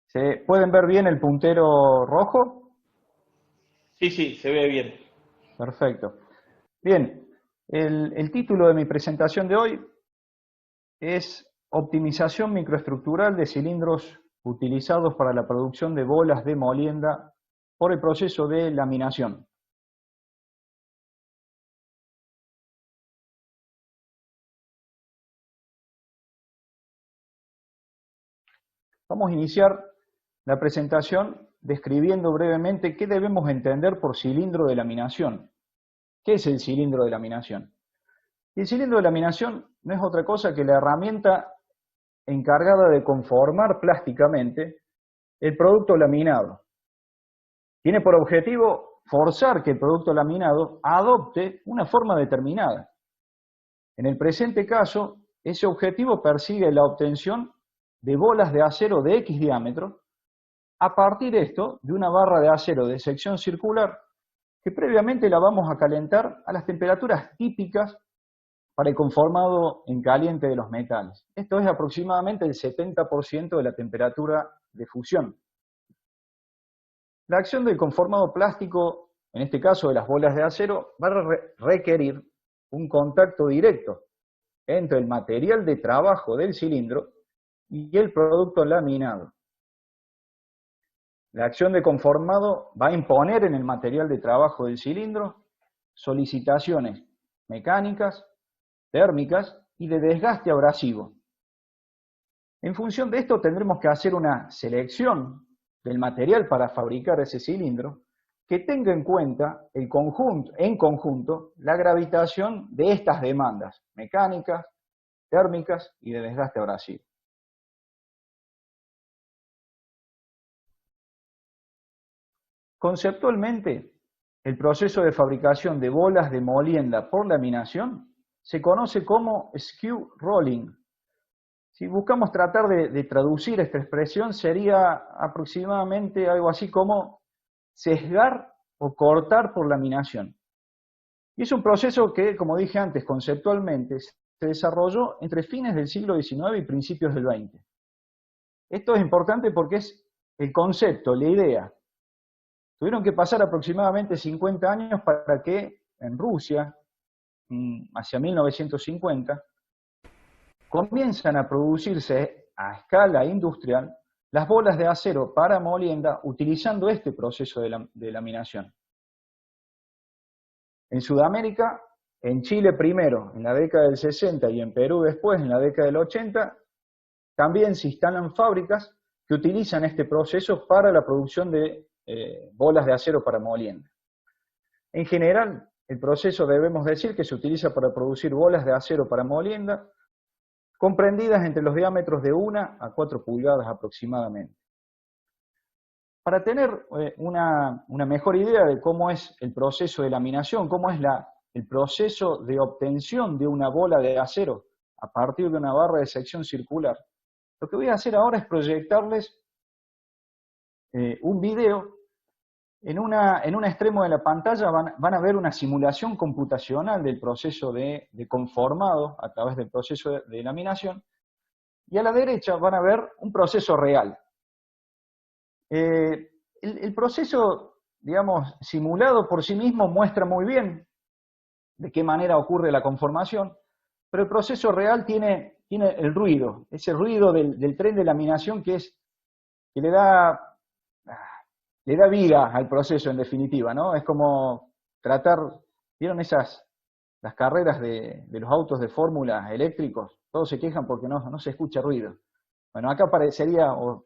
¿Se pueden ver bien el puntero rojo? Sí, sí, se ve bien. Perfecto. Bien, el título de mi presentación de hoy es Optimización microestructural de cilindros utilizados para la producción de bolas de molienda por el proceso de laminación. Vamos a iniciar la presentación describiendo brevemente qué debemos entender por cilindro de laminación. ¿Qué es el cilindro de laminación? El cilindro de laminación no es otra cosa que la herramienta encargada de conformar plásticamente el producto laminado. Tiene por objetivo forzar que el producto laminado adopte una forma determinada. En el presente caso, ese objetivo persigue la obtención de bolas de acero de X diámetro a partir esto de una barra de acero de sección circular que previamente la vamos a calentar a las temperaturas típicas para el conformado en caliente de los metales. Esto es aproximadamente el 70% de la temperatura de fusión. La acción del conformado plástico, en este caso de las bolas de acero, va a requerir un contacto directo entre el material de trabajo del cilindro y el producto laminado. La acción de conformado va a imponer en el material de trabajo del cilindro solicitaciones mecánicas, térmicas y de desgaste abrasivo. En función de esto tendremos que hacer una selección del material para fabricar ese cilindro que tenga en cuenta en conjunto la gravitación de estas demandas mecánicas, térmicas y de desgaste abrasivo. Conceptualmente, el proceso de fabricación de bolas de molienda por laminación se conoce como skew rolling. Si buscamos tratar de traducir esta expresión, sería aproximadamente algo así como sesgar o cortar por laminación. Y es un proceso que, como dije antes, conceptualmente se desarrolló entre fines del siglo XIX y principios del XX. Esto es importante porque es el concepto, la idea. Tuvieron que pasar aproximadamente 50 años para que en Rusia, hacia 1950, comienzan a producirse a escala industrial las bolas de acero para molienda utilizando este proceso de laminación. En Sudamérica, en Chile primero, en la década del 60 y en Perú después, en la década del 80, también se instalan fábricas que utilizan este proceso para la producción de bolas de acero para molienda. En general, el proceso debemos decir que se utiliza para producir bolas de acero para molienda comprendidas entre los diámetros de 1 a 4 pulgadas aproximadamente. Para tener una mejor idea de cómo es el proceso de laminación, cómo es el proceso de obtención de una bola de acero a partir de una barra de sección circular, lo que voy a hacer ahora es proyectarles un video. En un extremo de la pantalla van a ver una simulación computacional del proceso de conformado a través del proceso de laminación, y a la derecha van a ver un proceso real. El proceso, digamos, simulado por sí mismo muestra muy bien de qué manera ocurre la conformación, pero el proceso real tiene el ruido, ese ruido del tren de laminación que le da vida al proceso en definitiva, ¿no? Es como tratar, ¿vieron las carreras de los autos de fórmula eléctricos? Todos se quejan porque no se escucha ruido. Bueno, acá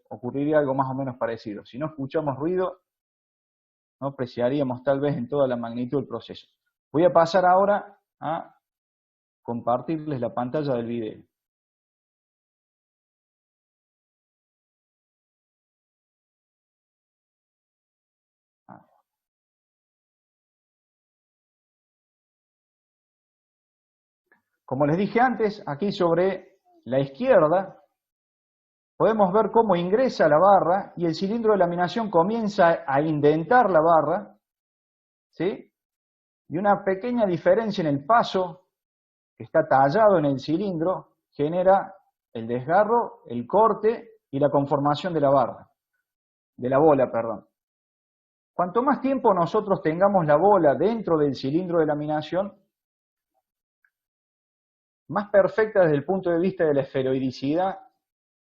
ocurriría algo más o menos parecido. Si no escuchamos ruido, no apreciaríamos tal vez en toda la magnitud del proceso. Voy a pasar ahora a compartirles la pantalla del video. Como les dije antes, aquí sobre la izquierda podemos ver cómo ingresa la barra y el cilindro de laminación comienza a indentar la barra, ¿sí? Y una pequeña diferencia en el paso que está tallado en el cilindro genera el desgarro, el corte y la conformación de la barra. de la bola, perdón. Cuanto más tiempo nosotros tengamos la bola dentro del cilindro de laminación, más perfecta desde el punto de vista de la esferoidicidad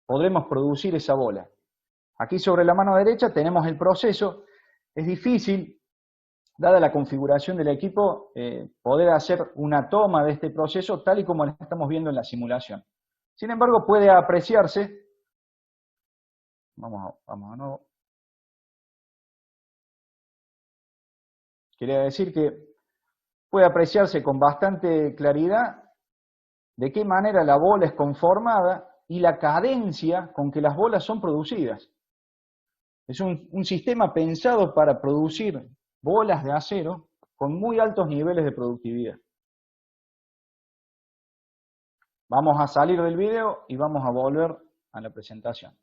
podremos producir esa bola. Aquí sobre la mano derecha tenemos el proceso. Es difícil, dada la configuración del equipo, poder hacer una toma de este proceso tal y como lo estamos viendo en la simulación. Sin embargo, puede apreciarse. Vamos a nuevo. Quería decir que puede apreciarse con bastante claridad de qué manera la bola es conformada y la cadencia con que las bolas son producidas. Es un sistema pensado para producir bolas de acero con muy altos niveles de productividad. Vamos a salir del video y vamos a volver a la presentación.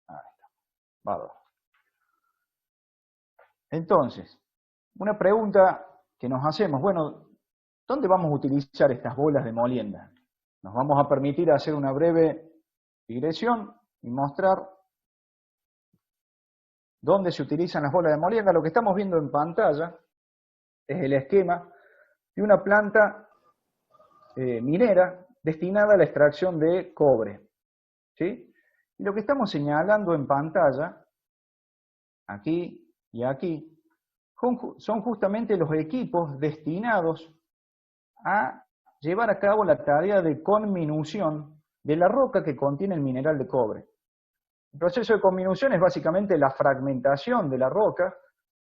Ahí está. Bárbaro. Entonces, una pregunta que nos hacemos, bueno, ¿dónde vamos a utilizar estas bolas de molienda? Nos vamos a permitir hacer una breve digresión y mostrar dónde se utilizan las bolas de molienda. Lo que estamos viendo en pantalla es el esquema de una planta minera destinada a la extracción de cobre. ¿Sí? Y lo que estamos señalando en pantalla, aquí y aquí, son justamente los equipos destinados a llevar a cabo la tarea de conminución de la roca que contiene el mineral de cobre. El proceso de conminución es básicamente la fragmentación de la roca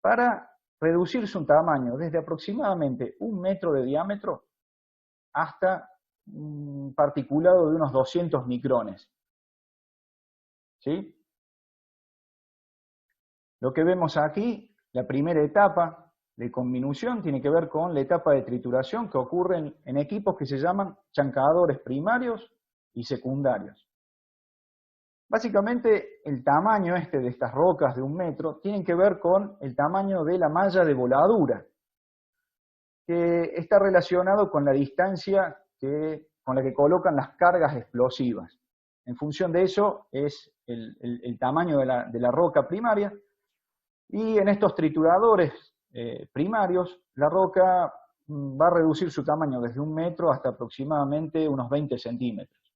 para reducir su tamaño desde aproximadamente 1 metro de diámetro hasta un particulado de unos 200 micrones. ¿Sí? Lo que vemos aquí, la primera etapa de conminución, tiene que ver con la etapa de trituración que ocurre en equipos que se llaman chancadores primarios y secundarios. Básicamente, el tamaño de estas rocas de 1 metro tiene que ver con el tamaño de la malla de voladura, que está relacionado con la distancia con la que colocan las cargas explosivas. En función de eso es el tamaño de la roca primaria, y en estos trituradores primarios, la roca va a reducir su tamaño desde 1 metro hasta aproximadamente unos 20 centímetros.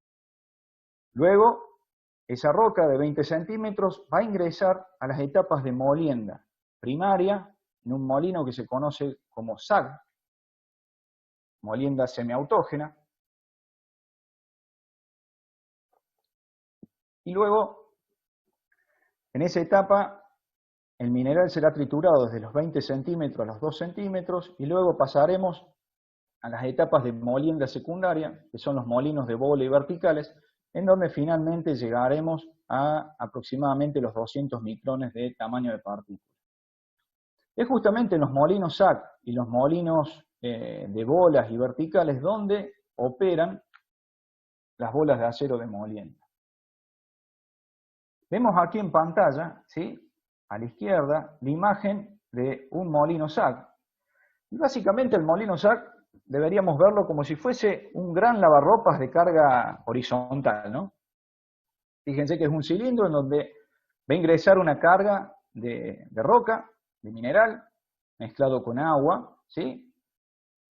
Luego, esa roca de 20 centímetros va a ingresar a las etapas de molienda primaria, en un molino que se conoce como SAG, molienda semiautógena. Y luego, en esa etapa, el mineral será triturado desde los 20 centímetros a los 2 centímetros y luego pasaremos a las etapas de molienda secundaria, que son los molinos de bola verticales, en donde finalmente llegaremos a aproximadamente los 200 micrones de tamaño de partícula. Es justamente en los molinos SAC y los molinos de bolas y verticales donde operan las bolas de acero de molienda. Vemos aquí en pantalla, ¿sí?, a la izquierda, la imagen de un molino SAC. Y básicamente el molino SAC deberíamos verlo como si fuese un gran lavarropas de carga horizontal, ¿no? Fíjense que es un cilindro en donde va a ingresar una carga de roca, de mineral, mezclado con agua, ¿sí?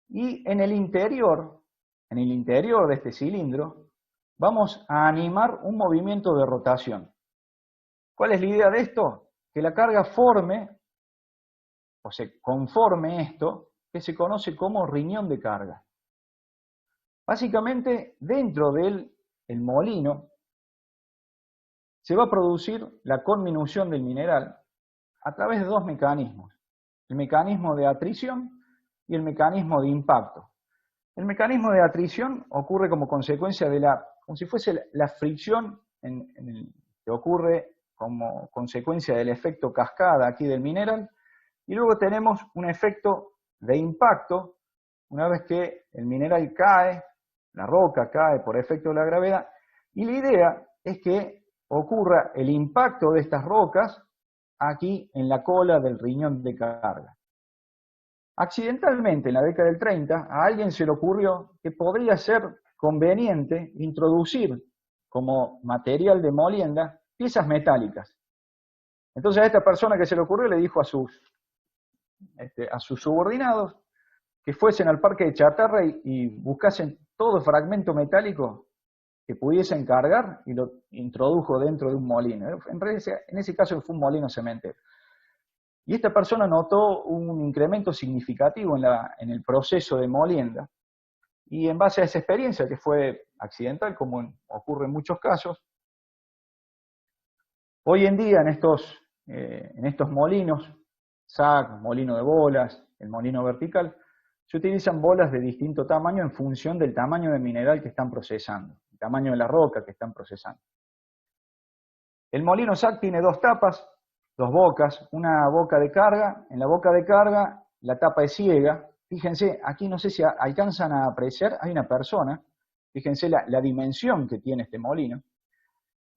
Y en el interior de este cilindro, vamos a animar un movimiento de rotación. ¿Cuál es la idea de esto? Que la carga forme, o se conforme esto, que se conoce como riñón de carga. Básicamente, dentro del molino, se va a producir la conminución del mineral a través de 2 mecanismos. El mecanismo de atrición y el mecanismo de impacto. El mecanismo de atrición ocurre como consecuencia de como si fuese la fricción que ocurre como consecuencia del efecto cascada aquí del mineral, y luego tenemos un efecto de impacto, una vez que el mineral cae, la roca cae por efecto de la gravedad, y la idea es que ocurra el impacto de estas rocas aquí en la cola del riñón de carga. Accidentalmente, en la década del 30, a alguien se le ocurrió que podría ser conveniente introducir como material de molienda piezas metálicas. Entonces a esta persona que se le ocurrió le dijo a sus subordinados que fuesen al parque de chatarra y buscasen todo fragmento metálico que pudiesen cargar y lo introdujo dentro de un molino. En ese caso fue un molino cementero. Y esta persona notó un incremento significativo en el proceso de molienda, y en base a esa experiencia, que fue accidental, como ocurre en muchos casos, hoy en día en estos molinos, SAC, molino de bolas, el molino vertical, se utilizan bolas de distinto tamaño en función del tamaño de mineral que están procesando, el tamaño de la roca que están procesando. El molino SAC tiene dos tapas, dos bocas, una boca de carga. En la boca de carga la tapa es ciega. Fíjense, aquí no sé si alcanzan a apreciar, hay una persona, fíjense la dimensión que tiene este molino.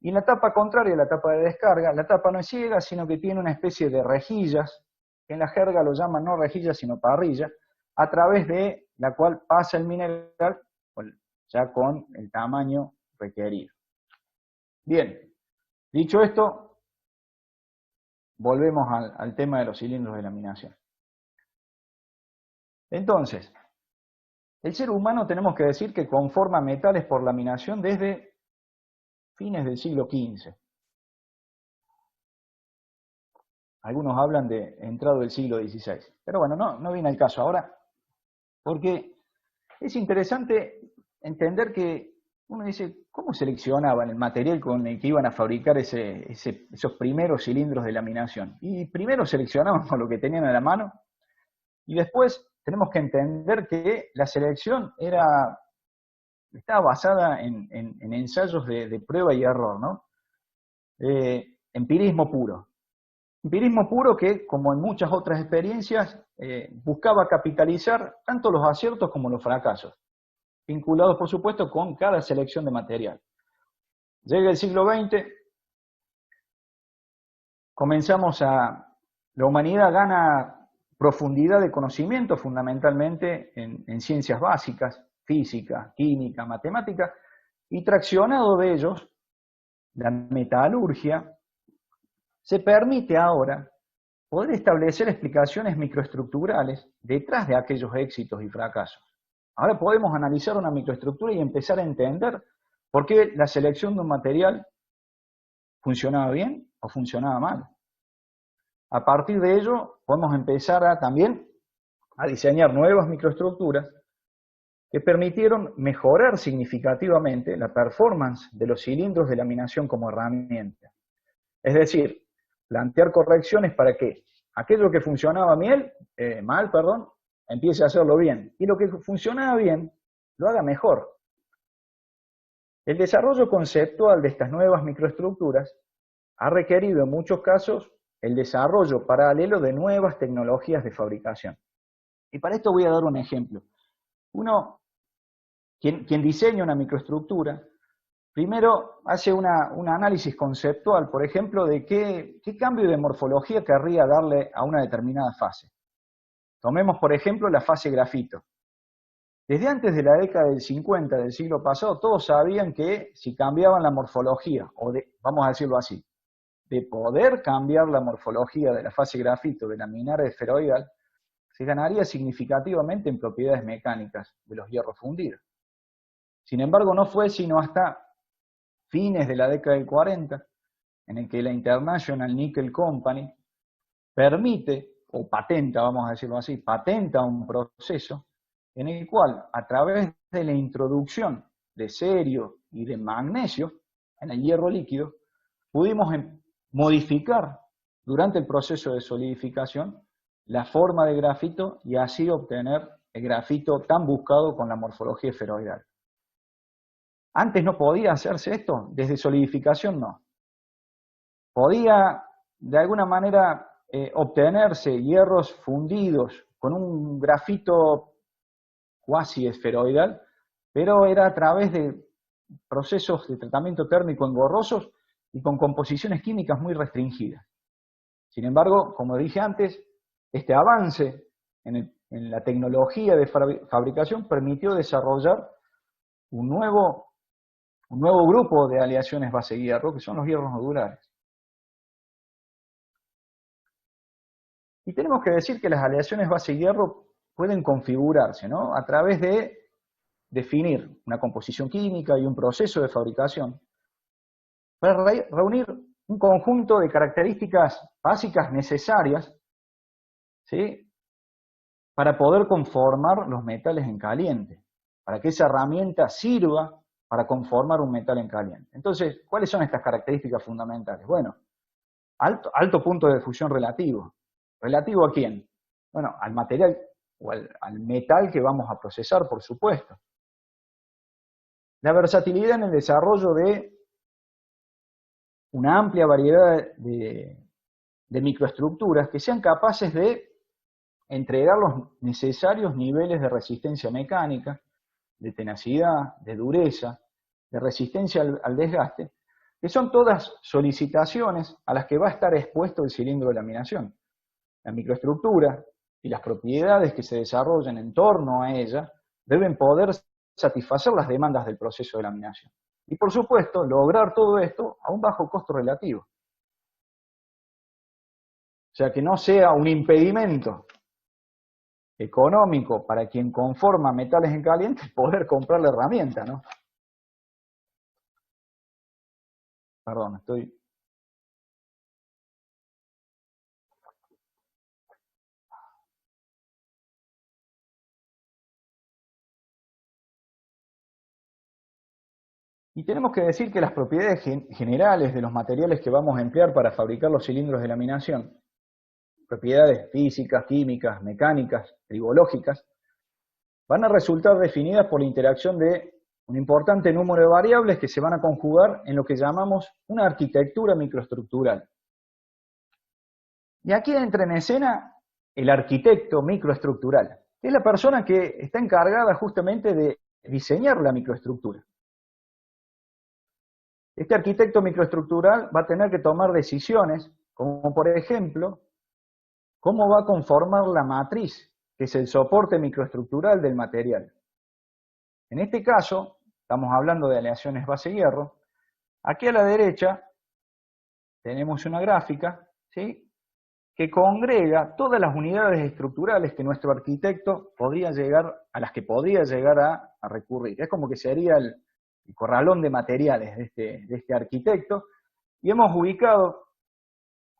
Y en la tapa contraria, la tapa de descarga, la tapa no es ciega, sino que tiene una especie de rejillas, que en la jerga lo llaman no rejilla, sino parrilla, a través de la cual pasa el mineral, ya con el tamaño requerido. Bien, dicho esto, volvemos al tema de los cilindros de laminación. Entonces, el ser humano tenemos que decir que conforma metales por laminación desde fines del siglo XV. Algunos hablan de entrado del siglo XVI. Pero bueno, no viene al caso ahora, porque es interesante entender que uno dice, ¿cómo seleccionaban el material con el que iban a fabricar esos primeros cilindros de laminación? Y primero seleccionaban con lo que tenían a la mano, y después tenemos que entender que la selección estaba basada en ensayos de prueba y error, ¿no? Empirismo puro. Empirismo puro que, como en muchas otras experiencias, buscaba capitalizar tanto los aciertos como los fracasos, vinculados, por supuesto, con cada selección de material. Llega el siglo XX, la humanidad gana profundidad de conocimiento, fundamentalmente en ciencias básicas, física, química, matemática, y traccionado de ellos, la metalurgia, se permite ahora poder establecer explicaciones microestructurales detrás de aquellos éxitos y fracasos. Ahora podemos analizar una microestructura y empezar a entender por qué la selección de un material funcionaba bien o funcionaba mal. A partir de ello, podemos empezar también a diseñar nuevas microestructuras que permitieron mejorar significativamente la performance de los cilindros de laminación como herramienta. Es decir, plantear correcciones para que aquello que funcionaba mal, empiece a hacerlo bien, y lo que funcionaba bien, lo haga mejor. El desarrollo conceptual de estas nuevas microestructuras ha requerido en muchos casos el desarrollo paralelo de nuevas tecnologías de fabricación. Y para esto voy a dar un ejemplo. Quien diseña una microestructura, primero hace un análisis conceptual, por ejemplo, de qué cambio de morfología querría darle a una determinada fase. Tomemos, por ejemplo, la fase grafito. Desde antes de la década del 50 del siglo pasado, todos sabían que si cambiaban la morfología, vamos a decirlo así, de poder cambiar la morfología de la fase grafito de la minera esferoidal, se ganaría significativamente en propiedades mecánicas de los hierros fundidos. Sin embargo, no fue sino hasta fines de la década del 40, en el que la International Nickel Company permite, o patenta, vamos a decirlo así, patenta un proceso en el cual, a través de la introducción de cerio y de magnesio en el hierro líquido, pudimos modificar durante el proceso de solidificación la forma de grafito y así obtener el grafito tan buscado con la morfología esferoidal. Antes no podía hacerse esto, desde solidificación no. Podía de alguna manera obtenerse hierros fundidos con un grafito cuasi esferoidal, pero era a través de procesos de tratamiento térmico engorrosos y con composiciones químicas muy restringidas. Sin embargo, como dije antes, este avance en la tecnología de fabricación permitió desarrollar un nuevo grupo de aleaciones base hierro, que son los hierros nodulares. Y tenemos que decir que las aleaciones base hierro pueden configurarse, ¿no?, a través de definir una composición química y un proceso de fabricación para reunir un conjunto de características básicas necesarias, ¿sí?, para poder conformar los metales en caliente, para que esa herramienta sirva para conformar un metal en caliente. Entonces, ¿cuáles son estas características fundamentales? Bueno, alto punto de fusión relativo. ¿Relativo a quién? Bueno, al material o al metal que vamos a procesar, por supuesto. La versatilidad en el desarrollo de una amplia variedad de microestructuras que sean capaces de entregar los necesarios niveles de resistencia mecánica, de tenacidad, de dureza, de resistencia al desgaste, que son todas solicitaciones a las que va a estar expuesto el cilindro de laminación. La microestructura y las propiedades que se desarrollen en torno a ella deben poder satisfacer las demandas del proceso de laminación. Y por supuesto, lograr todo esto a un bajo costo relativo. O sea, que no sea un impedimento económico para quien conforma metales en caliente poder comprar la herramienta, ¿no? Perdón, estoy... Y tenemos que decir que las propiedades generales de los materiales que vamos a emplear para fabricar los cilindros de laminación, propiedades físicas, químicas, mecánicas, tribológicas, van a resultar definidas por la interacción de un importante número de variables que se van a conjugar en lo que llamamos una arquitectura microestructural. Y aquí entra en escena el arquitecto microestructural, que es la persona que está encargada justamente de diseñar la microestructura. Este arquitecto microestructural va a tener que tomar decisiones, como por ejemplo, cómo va a conformar la matriz, que es el soporte microestructural del material. En este caso, estamos hablando de aleaciones base hierro. Aquí a la derecha tenemos una gráfica, ¿sí?, que congrega todas las unidades estructurales que nuestro arquitecto a las que podría llegar a recurrir. Es como que sería el corralón de materiales de este arquitecto, y hemos ubicado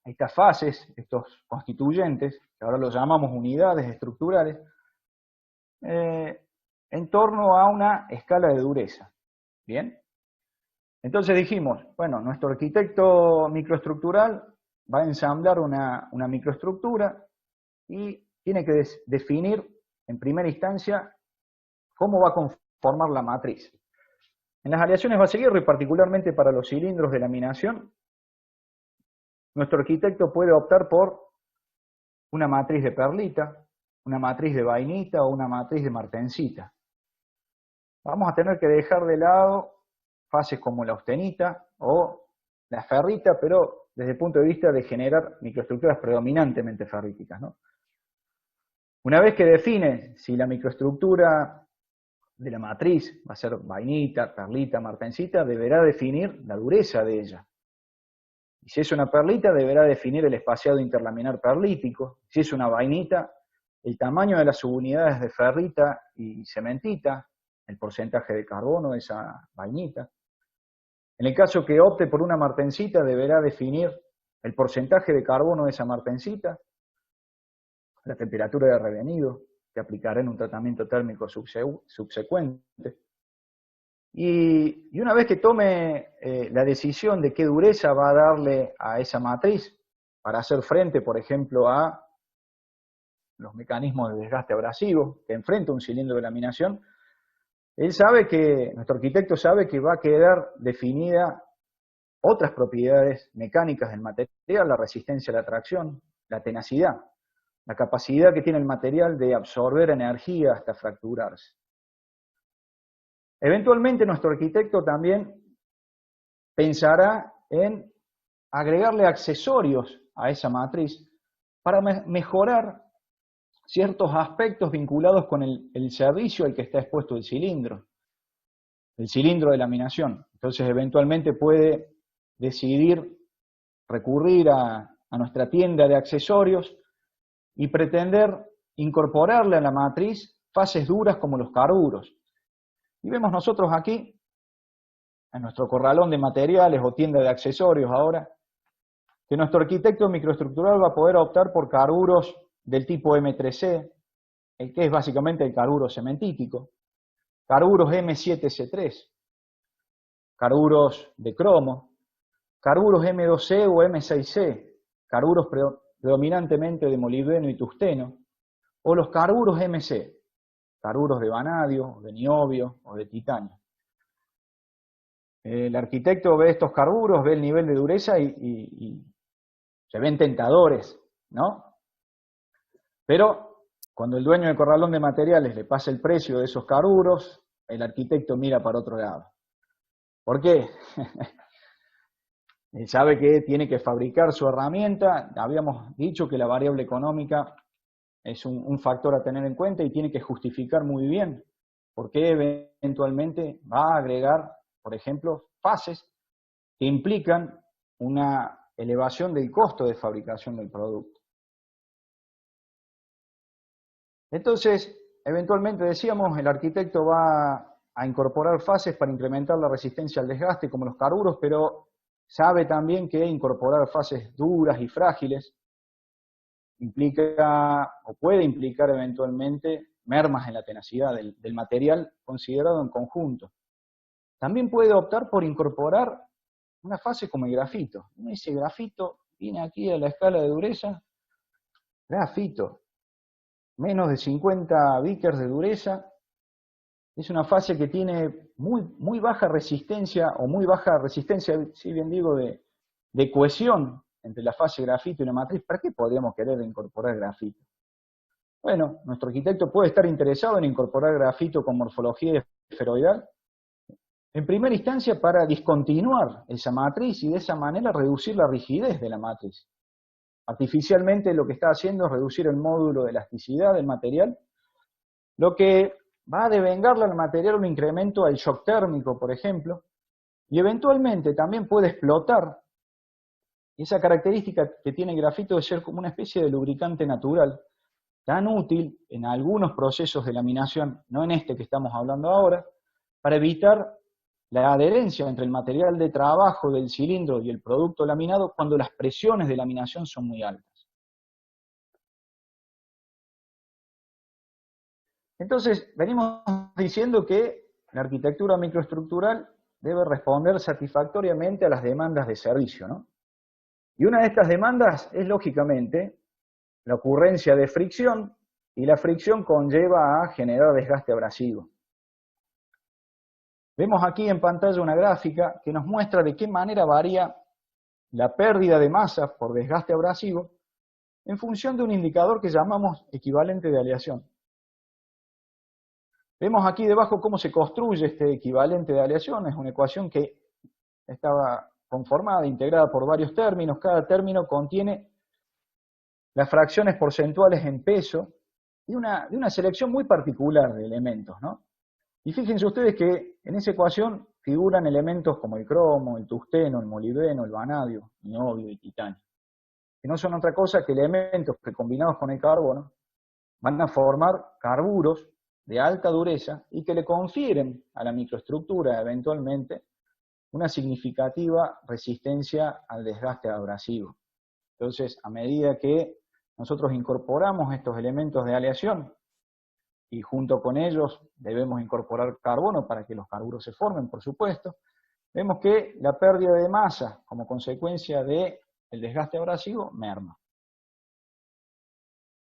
estas fases, estos constituyentes, que ahora los llamamos unidades estructurales, en torno a una escala de dureza. ¿Bien? Entonces dijimos, bueno, nuestro arquitecto microestructural va a ensamblar una microestructura y tiene que definir en primera instancia cómo va a conformar la matriz. En las aleaciones base hierro y particularmente para los cilindros de laminación, nuestro arquitecto puede optar por una matriz de perlita, una matriz de vainita o una matriz de martensita. Vamos a tener que dejar de lado fases como la austenita o la ferrita, pero desde el punto de vista de generar microestructuras predominantemente ferríticas, ¿no? Una vez que define si la microestructura de la matriz va a ser vainita, perlita, martensita, deberá definir la dureza de ella. Y si es una perlita, deberá definir el espaciado interlaminar perlítico. Si es una vainita, el tamaño de las subunidades de ferrita y cementita, el porcentaje de carbono de esa vainita. En el caso que opte por una martensita, deberá definir el porcentaje de carbono de esa martensita, la temperatura de revenido, que aplicará en un tratamiento térmico subsecuente. Y una vez que tome la decisión de qué dureza va a darle a esa matriz para hacer frente, por ejemplo, a los mecanismos de desgaste abrasivo que enfrenta un cilindro de laminación, nuestro arquitecto sabe que va a quedar definida otras propiedades mecánicas del material, la resistencia a la tracción, la tenacidad, la capacidad que tiene el material de absorber energía hasta fracturarse. Eventualmente nuestro arquitecto también pensará en agregarle accesorios a esa matriz para mejorar ciertos aspectos vinculados con el servicio al que está expuesto el cilindro de laminación. Entonces, eventualmente puede decidir recurrir a nuestra tienda de accesorios y pretender incorporarle a la matriz fases duras como los carburos. Y vemos nosotros aquí, en nuestro corralón de materiales o tienda de accesorios ahora, que nuestro arquitecto microestructural va a poder optar por carburos del tipo M3C, el que es básicamente el carburo cementítico, carburos M7C3, carburos de cromo, carburos M2C o M6C, carburos predominantemente de molibdeno y tungsteno, o los carburos MC, carburos de vanadio, de niobio o de titanio. El arquitecto ve estos carburos, ve el nivel de dureza y se ven tentadores, ¿no? Pero cuando el dueño del corralón de materiales le pasa el precio de esos carburos, el arquitecto mira para otro lado. ¿Por qué? Él sabe que tiene que fabricar su herramienta. Habíamos dicho que la variable económica es un factor a tener en cuenta y tiene que justificar muy bien por qué eventualmente va a agregar, por ejemplo, fases que implican una elevación del costo de fabricación del producto. Entonces, eventualmente decíamos, el arquitecto va a incorporar fases para incrementar la resistencia al desgaste, como los carburos, pero sabe también que incorporar fases duras y frágiles implica, o puede implicar eventualmente, mermas en la tenacidad del material considerado en conjunto. También puede optar por incorporar una fase como el grafito. Ese grafito viene aquí a la escala de dureza, grafito, menos de 50 Vickers de dureza, es una fase que tiene muy baja resistencia, o muy baja resistencia, si bien digo, de cohesión entre la fase grafito y la matriz. ¿Para qué podríamos querer incorporar grafito? Bueno, nuestro arquitecto puede estar interesado en incorporar grafito con morfología esferoidal, en primera instancia para discontinuar esa matriz y de esa manera reducir la rigidez de la matriz. Artificialmente lo que está haciendo es reducir el módulo de elasticidad del material, lo que va a devengarle al material un incremento al shock térmico, por ejemplo, y eventualmente también puede explotar esa característica que tiene el grafito de ser como una especie de lubricante natural, tan útil en algunos procesos de laminación, no en este que estamos hablando ahora, para evitar la adherencia entre el material de trabajo del cilindro y el producto laminado cuando las presiones de laminación son muy altas. Entonces, venimos diciendo que la arquitectura microestructural debe responder satisfactoriamente a las demandas de servicio, ¿no? Y una de estas demandas es, lógicamente, la ocurrencia de fricción, y la fricción conlleva a generar desgaste abrasivo. Vemos aquí en pantalla una gráfica que nos muestra de qué manera varía la pérdida de masa por desgaste abrasivo en función de un indicador que llamamos equivalente de aleación. Vemos aquí debajo cómo se construye este equivalente de aleación. Es una ecuación que estaba conformada, integrada por varios términos. Cada término contiene las fracciones porcentuales en peso de una selección muy particular de elementos, ¿no? Y fíjense ustedes que en esa ecuación figuran elementos como el cromo, el tungsteno, el molibdeno, el vanadio, niobio y titanio, que no son otra cosa que elementos que combinados con el carbono van a formar carburos de alta dureza y que le confieren a la microestructura eventualmente una significativa resistencia al desgaste abrasivo. Entonces, a medida que nosotros incorporamos estos elementos de aleación, y junto con ellos debemos incorporar carbono para que los carburos se formen, por supuesto, vemos que la pérdida de masa como consecuencia del desgaste abrasivo merma.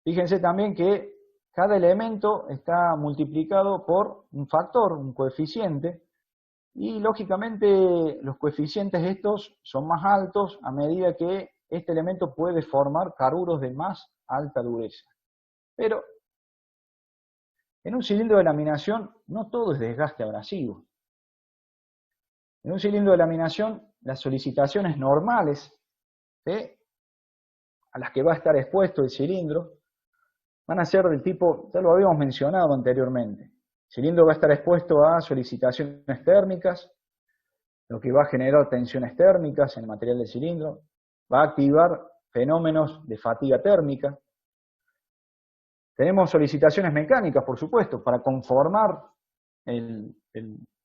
Fíjense también que cada elemento está multiplicado por un factor, un coeficiente, y lógicamente los coeficientes estos son más altos a medida que este elemento puede formar carburos de más alta dureza. Pero en un cilindro de laminación no todo es desgaste abrasivo. En un cilindro de laminación, las solicitaciones normales, ¿sí?, a las que va a estar expuesto el cilindro van a ser del tipo, ya lo habíamos mencionado anteriormente. El cilindro va a estar expuesto a solicitaciones térmicas, lo que va a generar tensiones térmicas en el material del cilindro, va a activar fenómenos de fatiga térmica. Tenemos solicitaciones mecánicas, por supuesto, para conformar el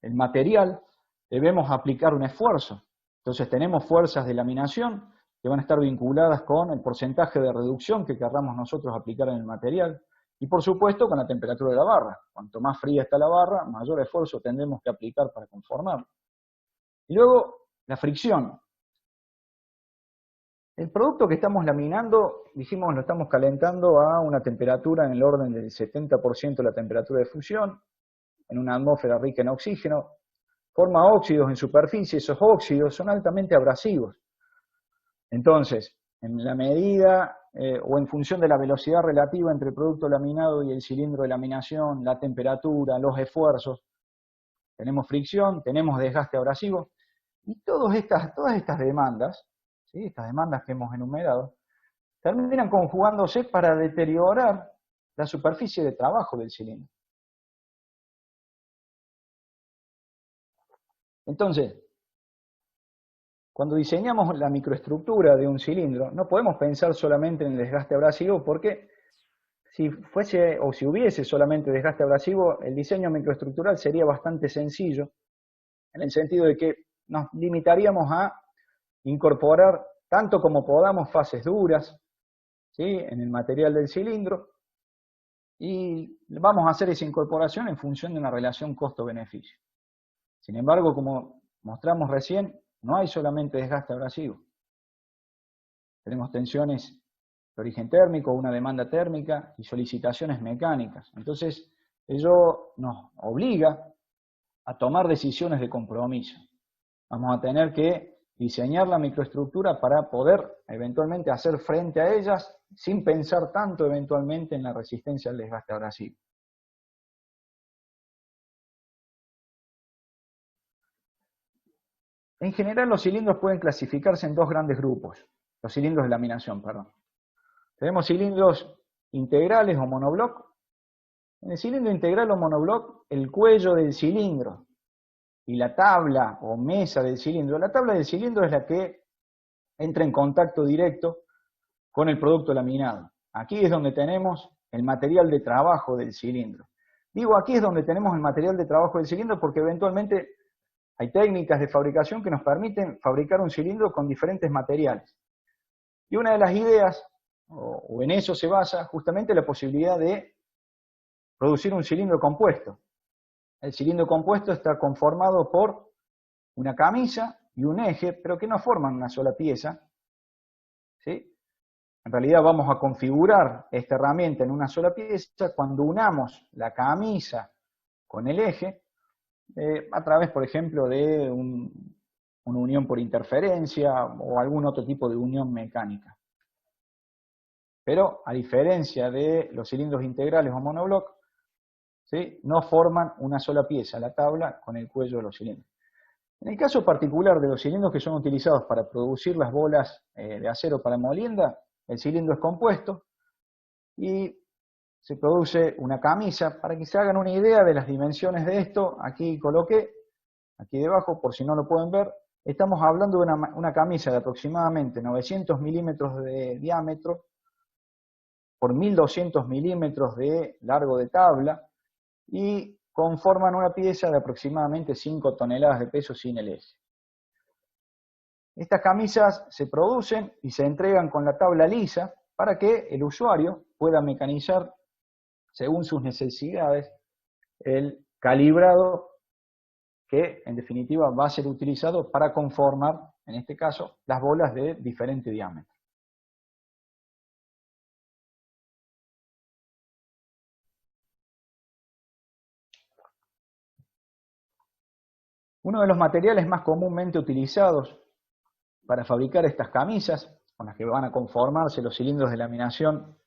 material debemos aplicar un esfuerzo. Entonces tenemos fuerzas de laminación que van a estar vinculadas con el porcentaje de reducción que querramos nosotros aplicar en el material, y por supuesto con la temperatura de la barra. Cuanto más fría está la barra, mayor esfuerzo tendremos que aplicar para conformarla. Y luego, la fricción. El producto que estamos laminando, dijimos, lo estamos calentando a una temperatura en el orden del 70% de la temperatura de fusión, en una atmósfera rica en oxígeno, forma óxidos en superficie. Esos óxidos son altamente abrasivos. Entonces, en la medida o en función de la velocidad relativa entre el producto laminado y el cilindro de laminación, la temperatura, los esfuerzos, tenemos fricción, tenemos desgaste abrasivo, y todas estas demandas, ¿sí?, estas demandas que hemos enumerado, terminan conjugándose para deteriorar la superficie de trabajo del cilindro. Entonces, cuando diseñamos la microestructura de un cilindro, no podemos pensar solamente en el desgaste abrasivo, porque si fuese o si hubiese solamente desgaste abrasivo, el diseño microestructural sería bastante sencillo, en el sentido de que nos limitaríamos a incorporar tanto como podamos fases duras, ¿sí?, en el material del cilindro, y vamos a hacer esa incorporación en función de una relación costo-beneficio. Sin embargo, como mostramos recién, no hay solamente desgaste abrasivo. Tenemos tensiones de origen térmico, una demanda térmica y solicitaciones mecánicas. Entonces, ello nos obliga a tomar decisiones de compromiso. Vamos a tener que diseñar la microestructura para poder eventualmente hacer frente a ellas sin pensar tanto eventualmente en la resistencia al desgaste abrasivo. En general, los cilindros pueden clasificarse en dos grandes grupos. Los cilindros de laminación, perdón. Tenemos cilindros integrales o monobloc. En el cilindro integral o monobloc, el cuello del cilindro y la tabla o mesa del cilindro. La tabla del cilindro es la que entra en contacto directo con el producto laminado. Aquí es donde tenemos el material de trabajo del cilindro. Digo, aquí es donde tenemos el material de trabajo del cilindro porque eventualmente hay técnicas de fabricación que nos permiten fabricar un cilindro con diferentes materiales. Y una de las ideas, o en eso se basa, justamente la posibilidad de producir un cilindro compuesto. El cilindro compuesto está conformado por una camisa y un eje, pero que no forman una sola pieza, ¿sí? En realidad vamos a configurar esta herramienta en una sola pieza cuando unamos la camisa con el eje, a través, por ejemplo, de una unión por interferencia o algún otro tipo de unión mecánica. Pero, a diferencia de los cilindros integrales o monobloc, ¿sí?, no forman una sola pieza, la tabla con el cuello de los cilindros. En el caso particular de los cilindros que son utilizados para producir las bolas de acero para molienda, el cilindro es compuesto y se produce una camisa. Para que se hagan una idea de las dimensiones de esto, aquí coloqué, aquí debajo, por si no lo pueden ver, estamos hablando de una camisa de aproximadamente 900 milímetros de diámetro por 1200 milímetros de largo de tabla y conforman una pieza de aproximadamente 5 toneladas de peso sin el eje. Estas camisas se producen y se entregan con la tabla lisa para que el usuario pueda mecanizar según sus necesidades el calibrado que en definitiva va a ser utilizado para conformar, en este caso, las bolas de diferente diámetro. Uno de los materiales más comúnmente utilizados para fabricar estas camisas, con las que van a conformarse los cilindros de laminación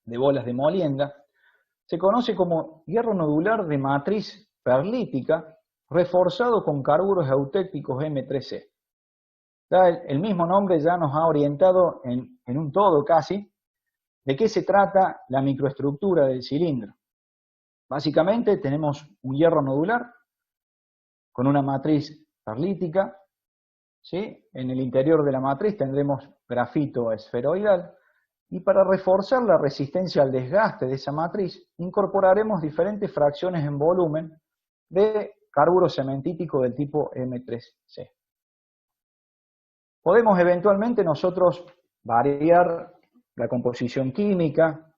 de bolas de molienda, se conoce como hierro nodular de matriz perlítica reforzado con carburos eutécticos M3C. Ya el mismo nombre ya nos ha orientado en un todo casi de qué se trata la microestructura del cilindro. Básicamente tenemos un hierro nodular con una matriz perlítica, ¿sí? En el interior de la matriz tendremos grafito esferoidal, y para reforzar la resistencia al desgaste de esa matriz, incorporaremos diferentes fracciones en volumen de carburo cementítico del tipo M3C. Podemos eventualmente nosotros variar la composición química,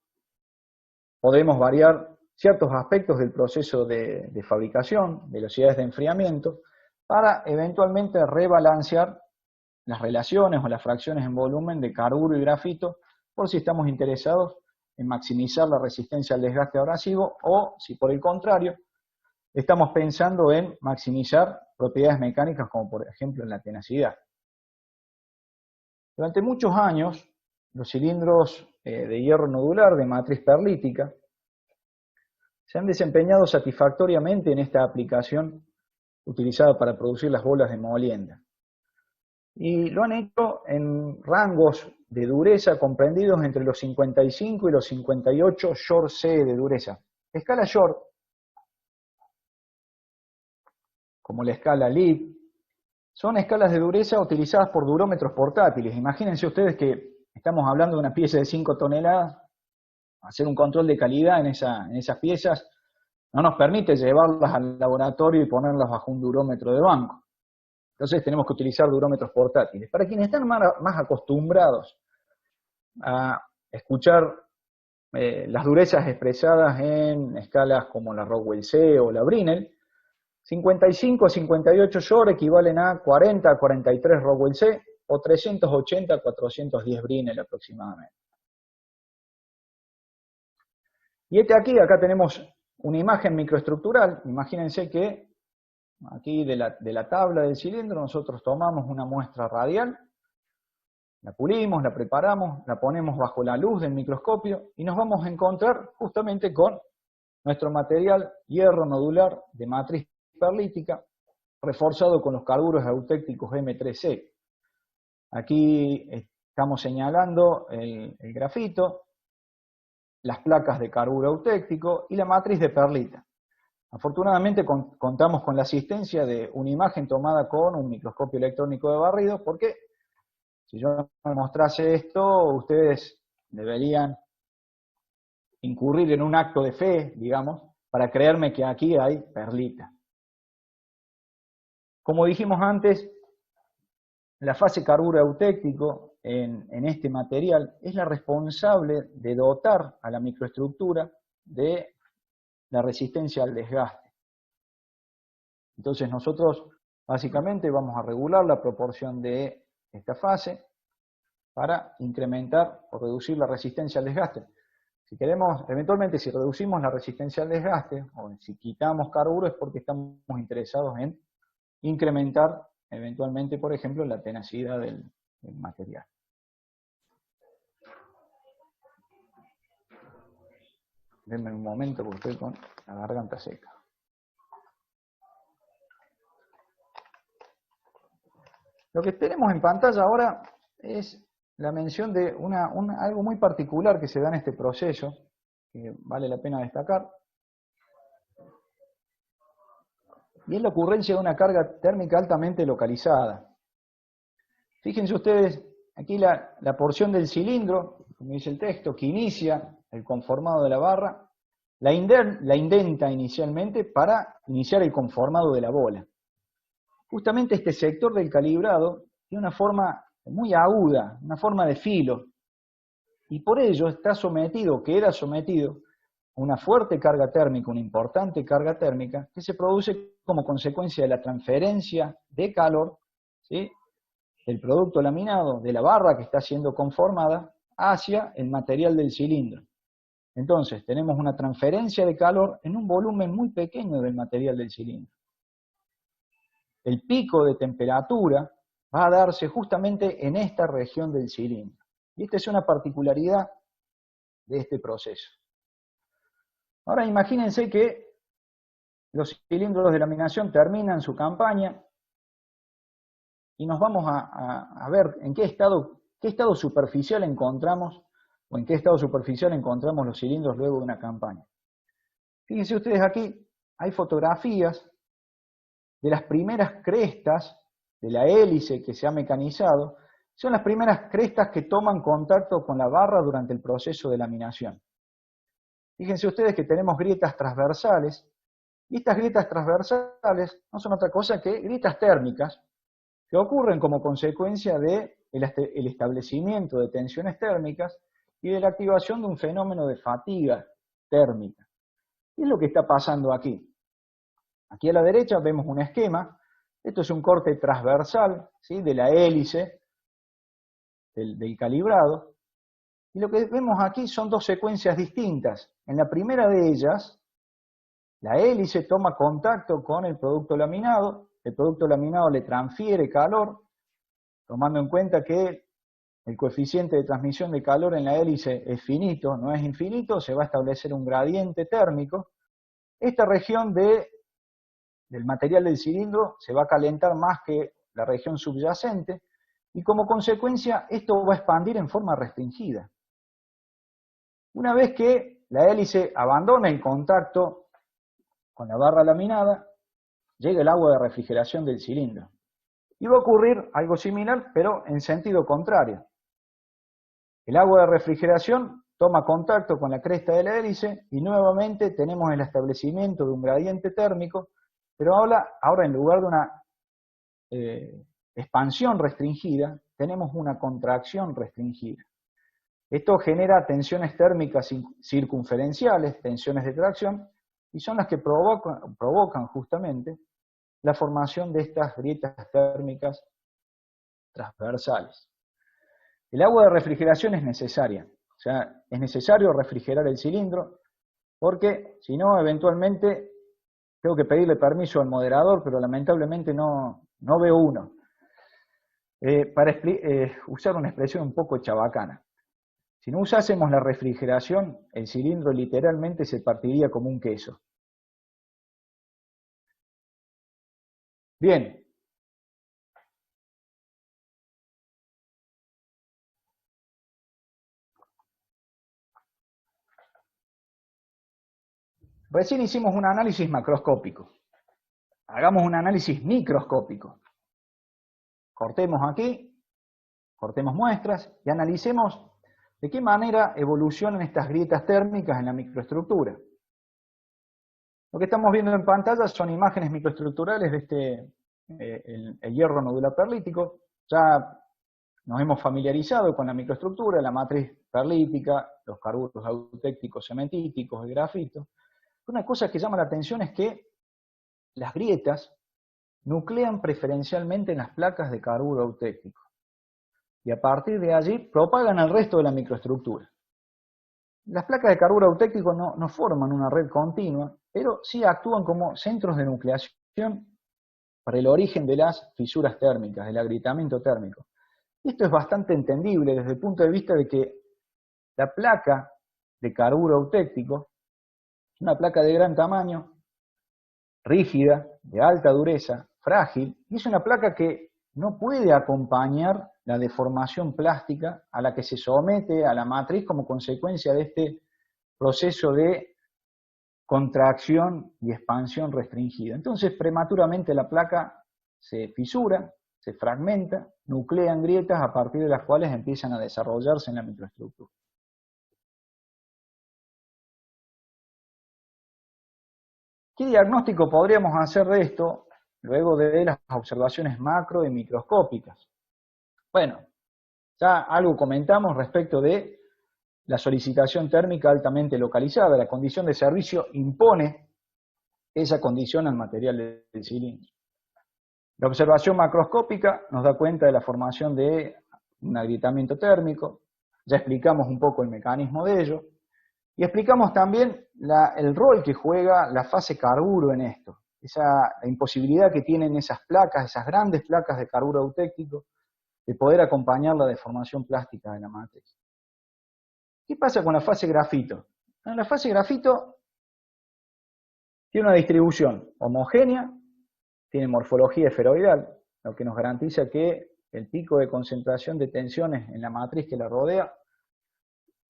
podemos variar ciertos aspectos del proceso de fabricación, velocidades de enfriamiento, para eventualmente rebalancear las relaciones o las fracciones en volumen de carburo y grafito, por si estamos interesados en maximizar la resistencia al desgaste abrasivo, o si por el contrario estamos pensando en maximizar propiedades mecánicas como por ejemplo en la tenacidad. Durante muchos años, los cilindros de hierro nodular de matriz perlítica se han desempeñado satisfactoriamente en esta aplicación utilizada para producir las bolas de molienda. Y lo han hecho en rangos de dureza comprendidos entre los 55 y los 58 Short C de dureza. Escala Short, como la escala LIB, son escalas de dureza utilizadas por durómetros portátiles. Imagínense ustedes que estamos hablando de una pieza de 5 toneladas, hacer un control de calidad en esas piezas no nos permite llevarlas al laboratorio y ponerlas bajo un durómetro de banco. Entonces tenemos que utilizar durómetros portátiles. Para quienes están más acostumbrados a escuchar las durezas expresadas en escalas como la Rockwell C o la Brinell, 55 a 58 Short equivalen a 40 a 43 Rockwell C o 380 a 410 Brinell aproximadamente. Y acá tenemos una imagen microestructural. Imagínense que aquí de la tabla del cilindro nosotros tomamos una muestra radial, la pulimos, la preparamos, la ponemos bajo la luz del microscopio y nos vamos a encontrar justamente con nuestro material hierro nodular de matriz perlítica reforzado con los carburos eutécticos M3C. Aquí estamos señalando el grafito, las placas de carburo eutéctico y la matriz de perlita. Afortunadamente contamos con la asistencia de una imagen tomada con un microscopio electrónico de barrido, porque si yo me mostrase esto, ustedes deberían incurrir en un acto de fe, digamos, para creerme que aquí hay perlita. Como dijimos antes, la fase carburo eutéctico en este material es la responsable de dotar a la microestructura de la resistencia al desgaste. Entonces nosotros básicamente vamos a regular la proporción de esta fase para incrementar o reducir la resistencia al desgaste. Si queremos, eventualmente si reducimos la resistencia al desgaste, o si quitamos carburo, es porque estamos interesados en incrementar eventualmente, por ejemplo, la tenacidad del material. Denme un momento porque estoy con la garganta seca. Lo que tenemos en pantalla ahora es la mención de algo muy particular que se da en este proceso, que vale la pena destacar, y es la ocurrencia de una carga térmica altamente localizada. Fíjense ustedes, aquí la porción del cilindro, como dice el texto, que inicia el conformado de la barra, la indenta inicialmente para iniciar el conformado de la bola. Justamente este sector del calibrado tiene una forma muy aguda, una forma de filo, y por ello queda sometido a una fuerte carga térmica, una importante carga térmica, que se produce como consecuencia de la transferencia de calor, ¿sí?, del producto laminado, de la barra que está siendo conformada, hacia el material del cilindro. Entonces, tenemos una transferencia de calor en un volumen muy pequeño del material del cilindro. El pico de temperatura va a darse justamente en esta región del cilindro. Y esta es una particularidad de este proceso. Ahora imagínense que Los cilindros de laminación terminan su campaña y nos vamos a ver en qué estado superficial encontramos, o en qué estado superficial encontramos los cilindros luego de una campaña. Fíjense ustedes aquí, hay fotografías de las primeras crestas de la hélice que se ha mecanizado. Son las primeras crestas que toman contacto con la barra durante el proceso de laminación. Fíjense ustedes que tenemos grietas transversales, y estas grietas transversales no son otra cosa que grietas térmicas que ocurren como consecuencia del establecimiento de tensiones térmicas y de la activación de un fenómeno de fatiga térmica. ¿Qué es lo que está pasando aquí? Aquí a la derecha vemos un esquema. Esto es un corte transversal, ¿sí?, de la hélice del calibrado. Y lo que vemos aquí son dos secuencias distintas. En la primera de ellas, la hélice toma contacto con el producto laminado le transfiere calor, tomando en cuenta que el coeficiente de transmisión de calor en la hélice es finito, no es infinito, se va a establecer un gradiente térmico. Esta región del material del cilindro se va a calentar más que la región subyacente, y como consecuencia esto va a expandir en forma restringida. Una vez que la hélice abandona el contacto con la barra laminada, llega el agua de refrigeración del cilindro. Y va a ocurrir algo similar, pero en sentido contrario. El agua de refrigeración toma contacto con la cresta de la hélice y nuevamente tenemos el establecimiento de un gradiente térmico, pero ahora en lugar de una expansión restringida, tenemos una contracción restringida. Esto genera tensiones térmicas circunferenciales, tensiones de tracción, y son las que provocan justamente la formación de estas grietas térmicas transversales. El agua de refrigeración es necesaria, o sea, es necesario refrigerar el cilindro, porque si no, eventualmente tengo que pedirle permiso al moderador, pero lamentablemente no veo uno. Para usar una expresión un poco chabacana. Si no usásemos la refrigeración, el cilindro literalmente se partiría como un queso. Bien. Recién hicimos un análisis macroscópico. Hagamos un análisis microscópico. Cortemos aquí, cortemos muestras y analicemos de qué manera evolucionan estas grietas térmicas en la microestructura. Lo que estamos viendo en pantalla son imágenes microestructurales de el hierro nodular perlítico. Ya nos hemos familiarizado con la microestructura, la matriz perlítica, los carburos eutécticos cementíticos, el grafito. Una cosa que llama la atención es que las grietas nuclean preferencialmente en las placas de carburo eutéctico. Y a partir de allí propagan al resto de la microestructura. Las placas de carburo eutéctico no forman una red continua, pero sí actúan como centros de nucleación para el origen de las fisuras térmicas, del agrietamiento térmico. Esto es bastante entendible desde el punto de vista de que la placa de carburo eutéctico es una placa de gran tamaño, rígida, de alta dureza, frágil, y es una placa que no puede acompañar la deformación plástica a la que se somete a la matriz como consecuencia de este proceso de contracción y expansión restringida. Entonces, prematuramente la placa se fisura, se fragmenta, nuclean grietas a partir de las cuales empiezan a desarrollarse en la microestructura. ¿Qué diagnóstico podríamos hacer de esto luego de las observaciones macro y microscópicas? Bueno, ya algo comentamos respecto de la solicitación térmica altamente localizada. La condición de servicio impone esa condición al material del cilindro. La observación macroscópica nos da cuenta de la formación de un agrietamiento térmico. Ya explicamos un poco el mecanismo de ello. Y explicamos también el rol que juega la fase carburo en esto. La imposibilidad que tienen esas placas, esas grandes placas de carburo eutéctico, de poder acompañar la deformación plástica de la matriz. ¿Qué pasa con la fase grafito? En la fase grafito Tiene una distribución homogénea, tiene morfología esferoidal, lo que nos garantiza que el pico de concentración de tensiones en la matriz que la rodea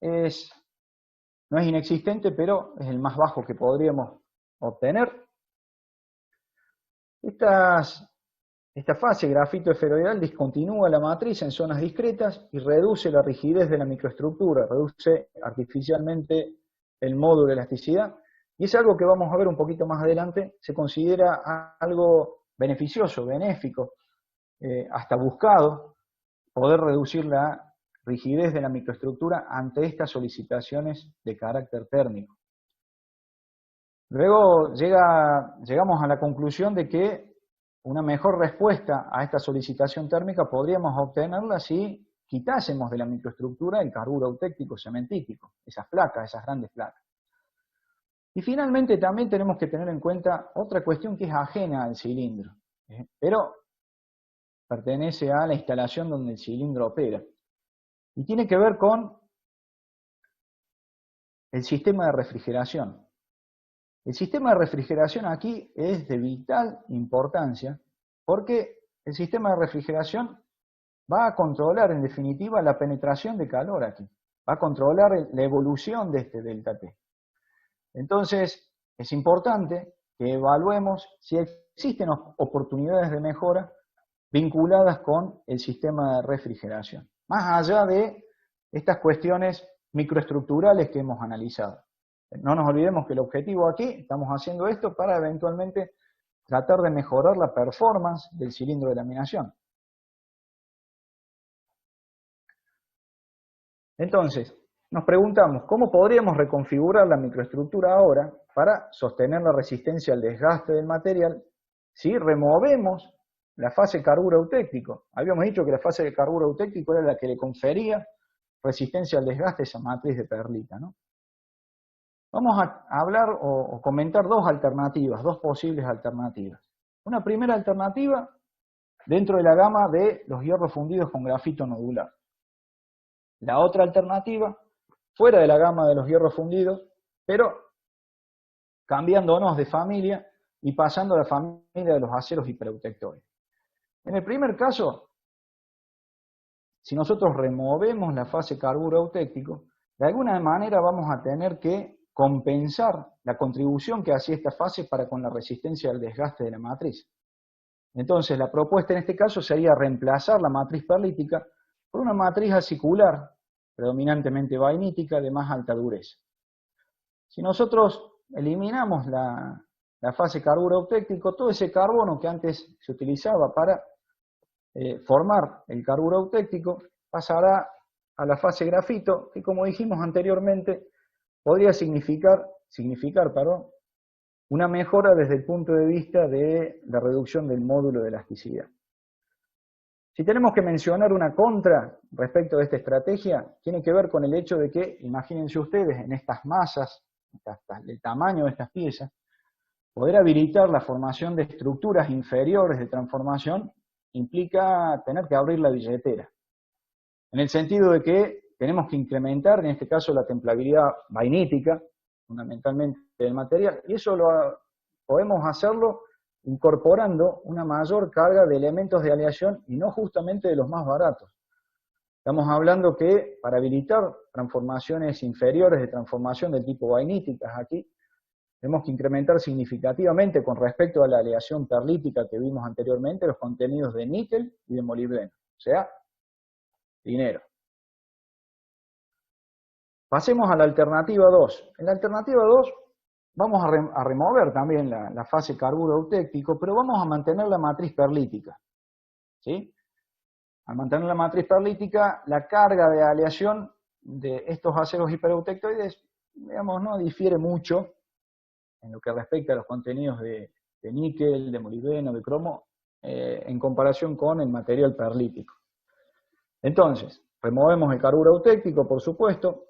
no es inexistente, pero es el más bajo que podríamos obtener. Esta fase grafito-esferoidal discontinúa la matriz en zonas discretas y reduce la rigidez de la microestructura, reduce artificialmente el módulo de elasticidad, y es algo que vamos a ver un poquito más adelante, se considera algo beneficioso, benéfico, hasta buscado, poder reducir la rigidez de la microestructura ante estas solicitaciones de carácter térmico. Luego llegamos a la conclusión de que una mejor respuesta a esta solicitación térmica podríamos obtenerla si quitásemos de la microestructura el carburo eutéctico cementítico, esas placas, esas grandes placas. Y finalmente también tenemos que tener en cuenta otra cuestión que es ajena al cilindro, pero pertenece a la instalación donde el cilindro opera. Y tiene que ver con el sistema de refrigeración. El sistema de refrigeración aquí es de vital importancia porque el sistema de refrigeración va a controlar en definitiva la penetración de calor aquí, va a controlar la evolución de este delta T. Entonces es importante que evaluemos si existen oportunidades de mejora vinculadas con el sistema de refrigeración, más allá de estas cuestiones microestructurales que hemos analizado. No nos olvidemos que el objetivo aquí, estamos haciendo esto para eventualmente tratar de mejorar la performance del cilindro de laminación. Entonces, nos preguntamos, ¿cómo podríamos reconfigurar la microestructura ahora para sostener la resistencia al desgaste del material si removemos la fase carburo eutéctico? Habíamos dicho que la fase de carburo eutéctico era la que le confería resistencia al desgaste a esa matriz de perlita, ¿no? Vamos a hablar o comentar dos alternativas, dos posibles alternativas. Una primera alternativa dentro de la gama de los hierros fundidos con grafito nodular. La otra alternativa fuera de la gama de los hierros fundidos, pero cambiándonos de familia y pasando a la familia de los aceros hipereutectóicos. En el primer caso, si nosotros removemos la fase carburo eutéctico, de alguna manera vamos a tener que compensar la contribución que hacía esta fase para con la resistencia al desgaste de la matriz. Entonces, la propuesta en este caso sería reemplazar la matriz perlítica por una matriz acicular, predominantemente vainítica, de más alta dureza. Si nosotros eliminamos la fase carburo eutéctico, todo ese carbono que antes se utilizaba para formar el carburo eutéctico pasará a la fase grafito, que como dijimos anteriormente, podría significar una mejora desde el punto de vista de la reducción del módulo de elasticidad. Si tenemos que mencionar una contra respecto de esta estrategia, tiene que ver con el hecho de que, imagínense ustedes, en estas masas, el tamaño de estas piezas, poder habilitar la formación de estructuras inferiores de transformación implica tener que abrir la billetera. En el sentido de que tenemos que incrementar, en este caso, la templabilidad vainítica, fundamentalmente del material, y eso podemos hacerlo incorporando una mayor carga de elementos de aleación y no justamente de los más baratos. Estamos hablando que para habilitar transformaciones inferiores de transformación del tipo vainíticas aquí, tenemos que incrementar significativamente con respecto a la aleación perlítica que vimos anteriormente los contenidos de níquel y de molibdeno, o sea, dinero. Pasemos a la alternativa 2. En la alternativa 2 vamos a remover también la fase carburo eutéctico, pero vamos a mantener la matriz perlítica. ¿Sí? Al mantener la matriz perlítica, la carga de aleación de estos aceros hipereutectoides, digamos, no difiere mucho en lo que respecta a los contenidos de níquel, de molibdeno, de cromo, en comparación con el material perlítico. Entonces, removemos el carburo eutéctico, por supuesto,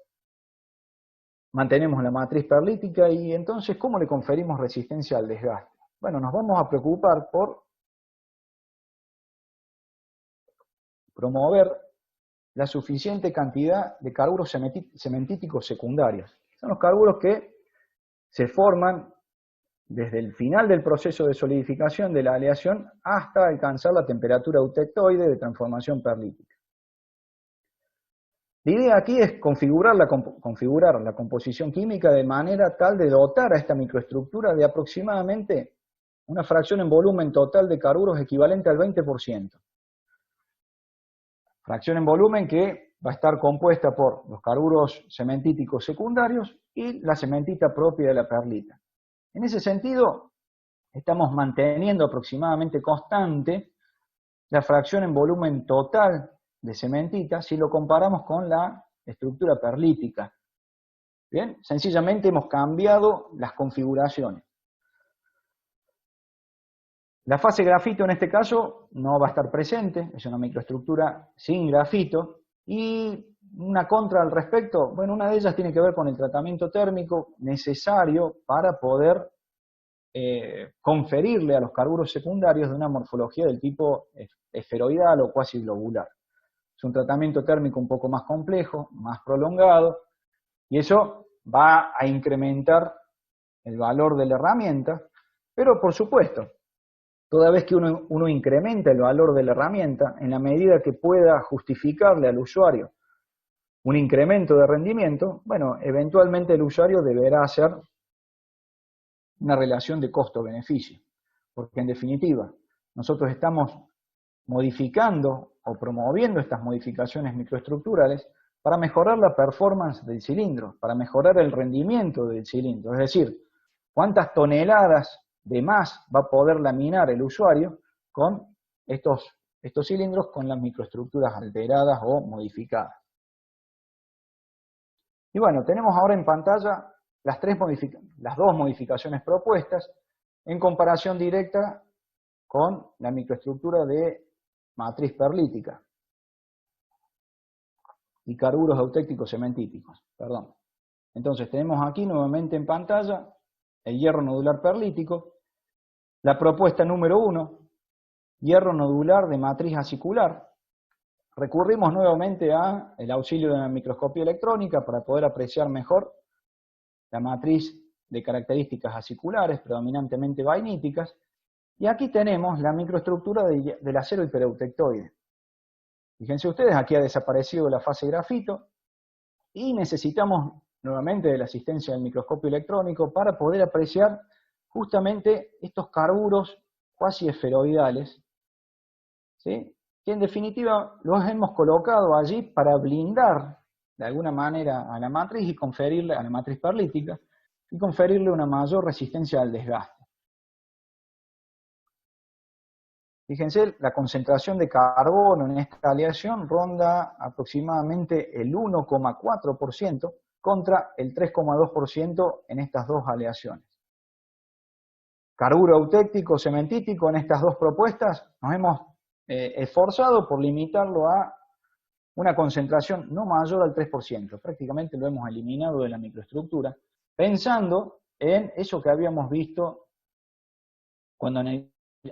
mantenemos la matriz perlítica y entonces, ¿cómo le conferimos resistencia al desgaste? Bueno, nos vamos a preocupar por promover la suficiente cantidad de carburos cementíticos secundarios. Son los carburos que se forman desde el final del proceso de solidificación de la aleación hasta alcanzar la temperatura eutectoide de transformación perlítica. La idea aquí es configurar la composición química de manera tal de dotar a esta microestructura de aproximadamente una fracción en volumen total de carburos equivalente al 20%. Fracción en volumen que va a estar compuesta por los carburos cementíticos secundarios y la cementita propia de la perlita. En ese sentido, estamos manteniendo aproximadamente constante la fracción en volumen total de cementita si lo comparamos con la estructura perlítica. Bien, sencillamente hemos cambiado las configuraciones. La fase grafito en este caso no va a estar presente, es una microestructura sin grafito, y una contra al respecto, bueno, una de ellas tiene que ver con el tratamiento térmico necesario para poder conferirle a los carburos secundarios de una morfología del tipo esferoidal o cuasi globular. Es un tratamiento térmico un poco más complejo, más prolongado, y eso va a incrementar el valor de la herramienta, pero por supuesto, toda vez que uno incrementa el valor de la herramienta, en la medida que pueda justificarle al usuario un incremento de rendimiento, bueno, eventualmente el usuario deberá hacer una relación de costo-beneficio, porque en definitiva, nosotros estamos modificando o promoviendo estas modificaciones microestructurales para mejorar la performance del cilindro, para mejorar el rendimiento del cilindro, es decir, cuántas toneladas de más va a poder laminar el usuario con estos cilindros con las microestructuras alteradas o modificadas. Y bueno, tenemos ahora en pantalla las dos modificaciones propuestas en comparación directa con la microestructura de matriz perlítica y carburos eutécticos cementíticos. Perdón. Entonces tenemos aquí nuevamente en pantalla el hierro nodular perlítico, la propuesta número 1, hierro nodular de matriz acicular. Recurrimos nuevamente al auxilio de la microscopía electrónica para poder apreciar mejor la matriz de características aciculares, predominantemente vainíticas, y aquí tenemos la microestructura del acero hipereutectoide. Fíjense ustedes, aquí ha desaparecido la fase grafito, y necesitamos nuevamente de la asistencia del microscopio electrónico para poder apreciar justamente estos carburos cuasi esferoidales, ¿sí? Que en definitiva los hemos colocado allí para blindar de alguna manera a la matriz y conferirle, a la matriz perlítica, y conferirle una mayor resistencia al desgaste. Fíjense, la concentración de carbono en esta aleación ronda aproximadamente el 1,4% contra el 3,2% en estas dos aleaciones. Carburo eutéctico, cementítico, en estas dos propuestas nos hemos esforzado por limitarlo a una concentración no mayor al 3%, prácticamente lo hemos eliminado de la microestructura, pensando en eso que habíamos visto cuando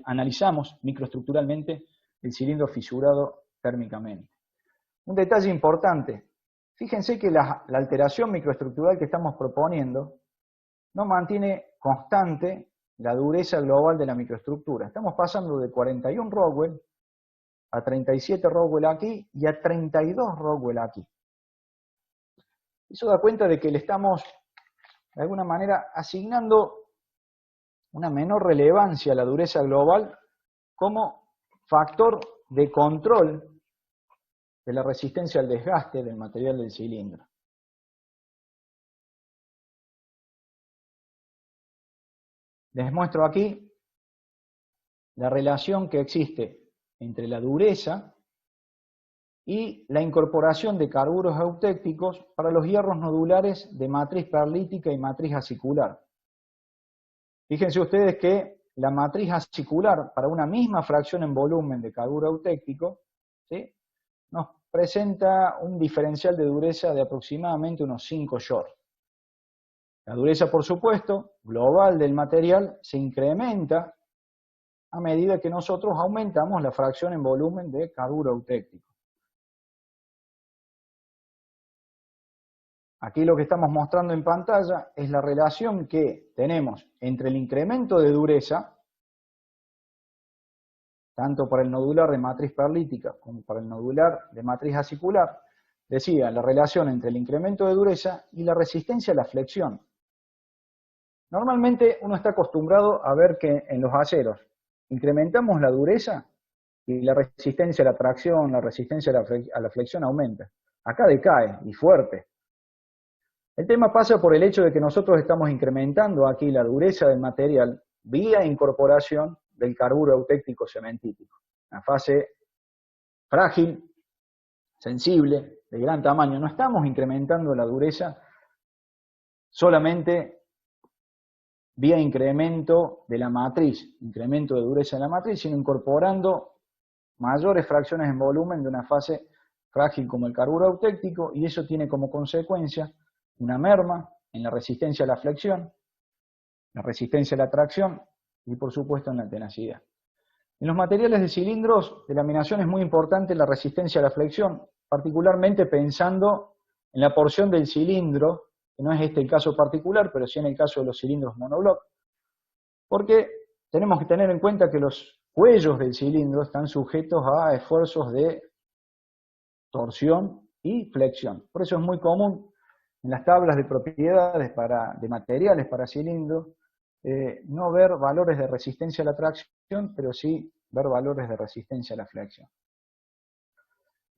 analizamos microestructuralmente el cilindro fisurado térmicamente. Un detalle importante, fíjense que la alteración microestructural que estamos proponiendo no mantiene constante la dureza global de la microestructura. Estamos pasando de 41 Rockwell a 37 Rockwell aquí y a 32 Rockwell aquí. Eso da cuenta de que le estamos, de alguna manera, asignando una menor relevancia a la dureza global como factor de control de la resistencia al desgaste del material del cilindro. Les muestro aquí la relación que existe entre la dureza y la incorporación de carburos eutécticos para los hierros nodulares de matriz perlítica y matriz acicular. Fíjense ustedes que la matriz acicular, para una misma fracción en volumen de carburo eutéctico, ¿sí?, nos presenta un diferencial de dureza de aproximadamente unos 5 Joule. La dureza, por supuesto, global del material se incrementa a medida que nosotros aumentamos la fracción en volumen de carburo eutéctico. Aquí lo que estamos mostrando en pantalla es la relación que tenemos entre el incremento de dureza, tanto para el nodular de matriz perlítica como para el nodular de matriz acicular. Decía, la relación entre el incremento de dureza y la resistencia a la flexión. Normalmente uno está acostumbrado a ver que en los aceros incrementamos la dureza y la resistencia a la tracción, la resistencia a la flexión aumenta. Acá decae, y fuerte. El tema pasa por el hecho de que nosotros estamos incrementando aquí la dureza del material vía incorporación del carburo eutéctico cementítico. Una fase frágil, sensible, de gran tamaño. No estamos incrementando la dureza solamente vía incremento de la matriz, incremento de dureza de la matriz, sino incorporando mayores fracciones en volumen de una fase frágil como el carburo eutéctico, y eso tiene como consecuencia una merma en la resistencia a la flexión, la resistencia a la tracción y por supuesto en la tenacidad. En los materiales de cilindros de laminación es muy importante la resistencia a la flexión, particularmente pensando en la porción del cilindro, que no es este el caso particular, pero sí en el caso de los cilindros monobloc, porque tenemos que tener en cuenta que los cuellos del cilindro están sujetos a esfuerzos de torsión y flexión. Por eso es muy común en las tablas de propiedades de materiales para cilindros no ver valores de resistencia a la tracción, pero sí ver valores de resistencia a la flexión.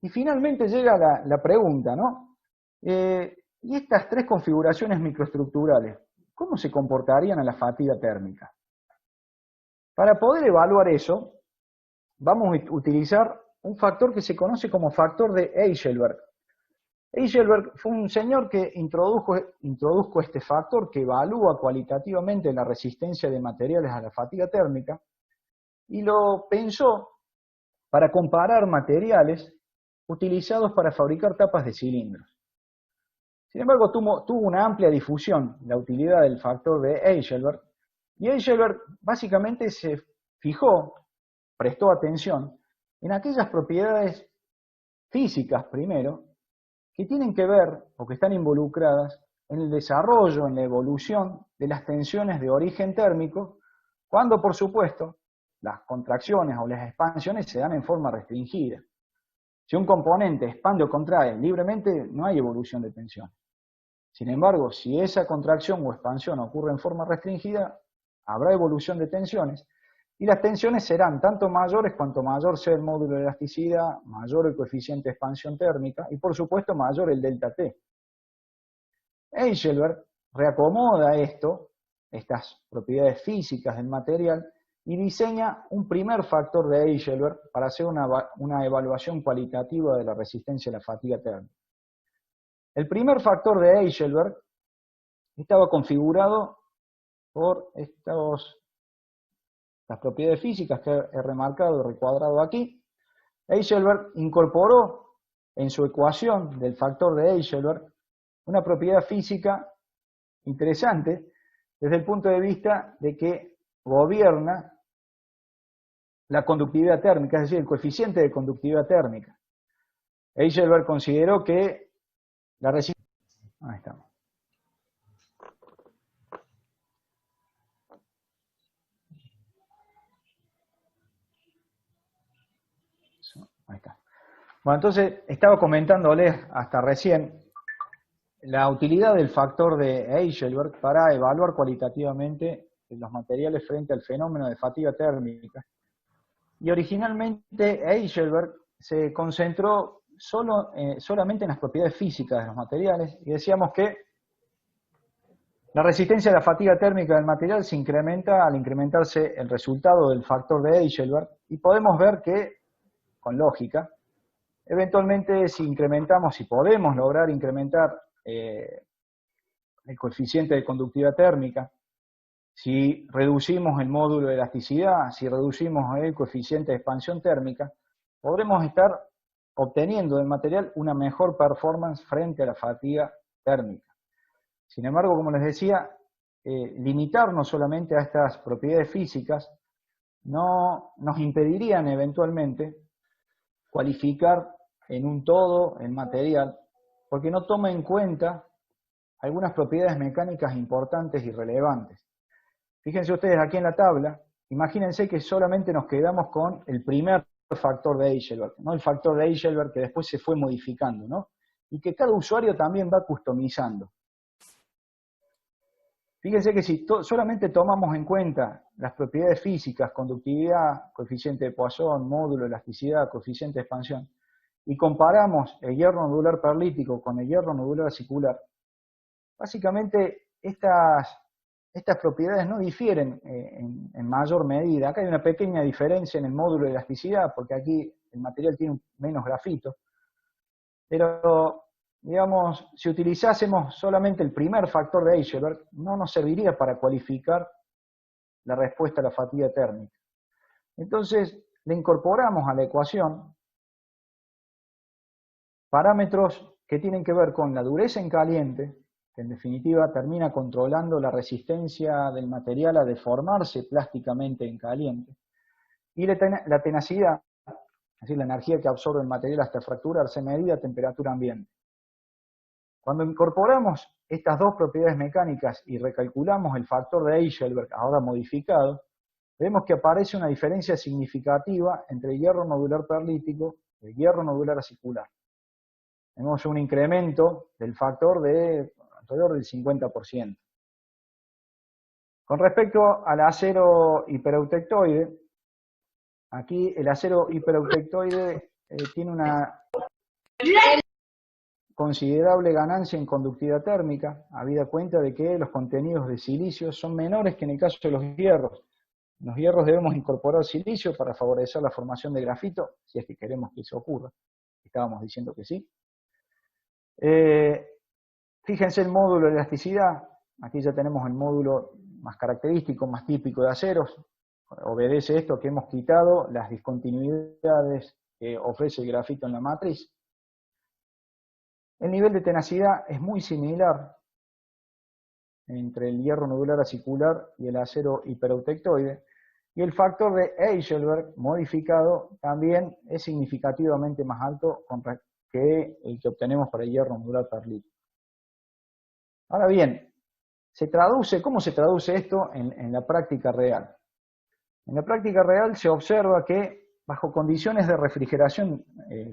Y finalmente llega la pregunta, ¿no? ¿Y estas tres configuraciones microestructurales, cómo se comportarían a la fatiga térmica? Para poder evaluar eso, vamos a utilizar un factor que se conoce como factor de Eichelberg. Eichelberg fue un señor que introdujo este factor que evalúa cualitativamente la resistencia de materiales a la fatiga térmica y lo pensó para comparar materiales utilizados para fabricar tapas de cilindros. Sin embargo, tuvo una amplia difusión la utilidad del factor de Eichelberg, y Eichelberg básicamente se fijó, prestó atención en aquellas propiedades físicas primero, que tienen que ver o que están involucradas en el desarrollo, en la evolución de las tensiones de origen térmico, cuando por supuesto las contracciones o las expansiones se dan en forma restringida. Si un componente expande o contrae libremente, no hay evolución de tensión. Sin embargo, si esa contracción o expansión ocurre en forma restringida, habrá evolución de tensiones, y las tensiones serán tanto mayores cuanto mayor sea el módulo de elasticidad, mayor el coeficiente de expansión térmica, y por supuesto mayor el delta T. Eichelberg reacomoda estas propiedades físicas del material, y diseña un primer factor de Eichelberg para hacer una evaluación cualitativa de la resistencia a la fatiga térmica. El primer factor de Eichelberg estaba configurado por las propiedades físicas que he remarcado y recuadrado aquí. Eichelberg incorporó en su ecuación del factor de Eichelberg una propiedad física interesante desde el punto de vista de que gobierna la conductividad térmica, es decir, el coeficiente de conductividad térmica. Eichelberg consideró que la resistencia... Ahí estamos. Ahí está. Bueno, entonces estaba comentándoles hasta recién la utilidad del factor de Eichelberg para evaluar cualitativamente los materiales frente al fenómeno de fatiga térmica. Y originalmente Eichelberg se concentró solamente en las propiedades físicas de los materiales, y decíamos que la resistencia a la fatiga térmica del material se incrementa al incrementarse el resultado del factor de Eichelberg, y podemos ver que, con lógica, eventualmente si podemos lograr incrementar el coeficiente de conductividad térmica, si reducimos el módulo de elasticidad, si reducimos el coeficiente de expansión térmica, podremos estar obteniendo del material una mejor performance frente a la fatiga térmica. Sin embargo, como les decía, limitarnos solamente a estas propiedades físicas no nos impedirían eventualmente cualificar en un todo el material, porque no toma en cuenta algunas propiedades mecánicas importantes y relevantes. Fíjense ustedes aquí en la tabla, imagínense que solamente nos quedamos con el primer factor de Heisenberg, ¿no? El factor de Heisenberg que después se fue modificando, ¿no? Y que cada usuario también va customizando. Fíjense que si solamente tomamos en cuenta las propiedades físicas, conductividad, coeficiente de Poisson, módulo, elasticidad, coeficiente de expansión, y comparamos el hierro nodular perlítico con el hierro nodular acicular, básicamente estas propiedades no difieren en mayor medida. Acá hay una pequeña diferencia en el módulo de elasticidad, porque aquí el material tiene menos grafito, pero digamos, si utilizásemos solamente el primer factor de Heisenberg, no nos serviría para cualificar la respuesta a la fatiga térmica. Entonces, le incorporamos a la ecuación parámetros que tienen que ver con la dureza en caliente, que en definitiva termina controlando la resistencia del material a deformarse plásticamente en caliente, y la tenacidad, es decir, la energía que absorbe el material hasta fracturarse, medida a temperatura ambiente. Cuando incorporamos estas dos propiedades mecánicas y recalculamos el factor de Heisenberg, ahora modificado, vemos que aparece una diferencia significativa entre el hierro nodular perlítico y el hierro nodular acicular. Tenemos un incremento del factor de alrededor del 50%. Con respecto al acero hipereutectoide, aquí el acero hipereutectoide tiene una considerable ganancia en conductividad térmica, habida cuenta de que los contenidos de silicio son menores que en el caso de los hierros. En los hierros debemos incorporar silicio para favorecer la formación de grafito, si es que queremos que eso ocurra. Estábamos diciendo que sí. Fíjense el módulo de elasticidad. Aquí ya tenemos el módulo más característico, más típico de aceros. Obedece esto que hemos quitado las discontinuidades que ofrece el grafito en la matriz. El nivel de tenacidad es muy similar entre el hierro nodular acicular y el acero hipereutectoide, y el factor de Heisenberg modificado también es significativamente más alto que el que obtenemos para el hierro nodular perlítico. Ahora bien, ¿cómo se traduce esto en la práctica real? En la práctica real se observa que bajo condiciones de refrigeración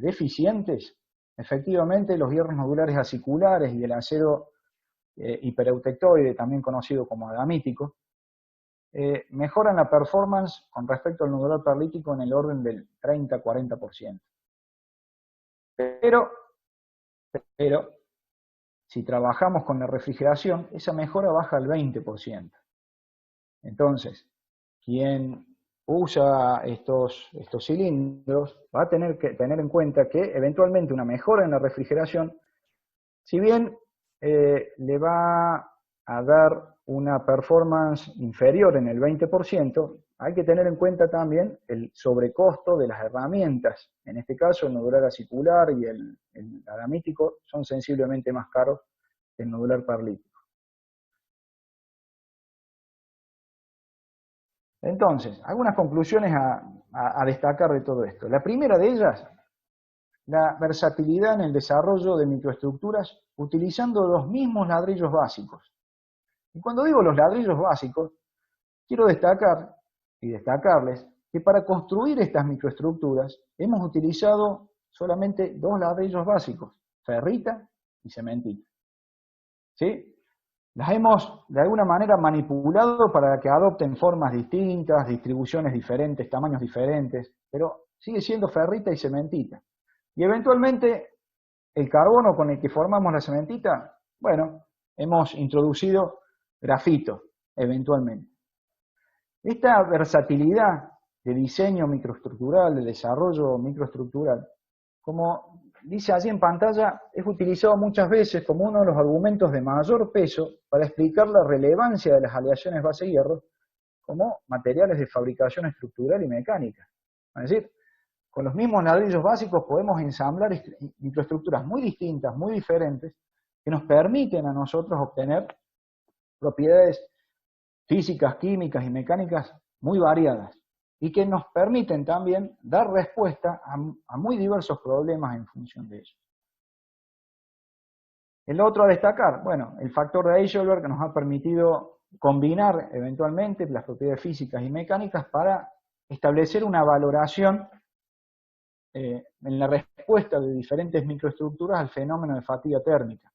deficientes, efectivamente los hierros nodulares aciculares y el acero hipereutectoide, también conocido como adamítico, mejoran la performance con respecto al nodular perlítico en el orden del 30-40%. Pero, si trabajamos con la refrigeración, esa mejora baja al 20%. Entonces, quien usa estos cilindros va a tener que tener en cuenta que eventualmente una mejora en la refrigeración, si bien le va a dar una performance inferior en el 20%, hay que tener en cuenta también el sobrecosto de las herramientas. En este caso, el nodular acicular y el adamítico son sensiblemente más caros que el nodular perlítico. Entonces, algunas conclusiones a destacar de todo esto. La primera de ellas, la versatilidad en el desarrollo de microestructuras utilizando los mismos ladrillos básicos. Y cuando digo los ladrillos básicos, quiero destacar y destacarles que para construir estas microestructuras hemos utilizado solamente dos ladrillos básicos, ferrita y cementita. ¿Sí? Las hemos de alguna manera manipulado para que adopten formas distintas, distribuciones diferentes, tamaños diferentes, pero sigue siendo ferrita y cementita. Y eventualmente el carbono con el que formamos la cementita, bueno, hemos introducido grafito, eventualmente. Esta versatilidad de diseño microestructural, de desarrollo microestructural, como dice allí en pantalla, es utilizado muchas veces como uno de los argumentos de mayor peso para explicar la relevancia de las aleaciones base-hierro como materiales de fabricación estructural y mecánica. Es decir, con los mismos ladrillos básicos podemos ensamblar microestructuras muy distintas, muy diferentes, que nos permiten a nosotros obtener propiedades físicas, químicas y mecánicas muy variadas, y que nos permiten también dar respuesta a muy diversos problemas en función de ello. El otro a destacar, bueno, el factor de Heisenberg que nos ha permitido combinar eventualmente las propiedades físicas y mecánicas para establecer una valoración en la respuesta de diferentes microestructuras al fenómeno de fatiga térmica.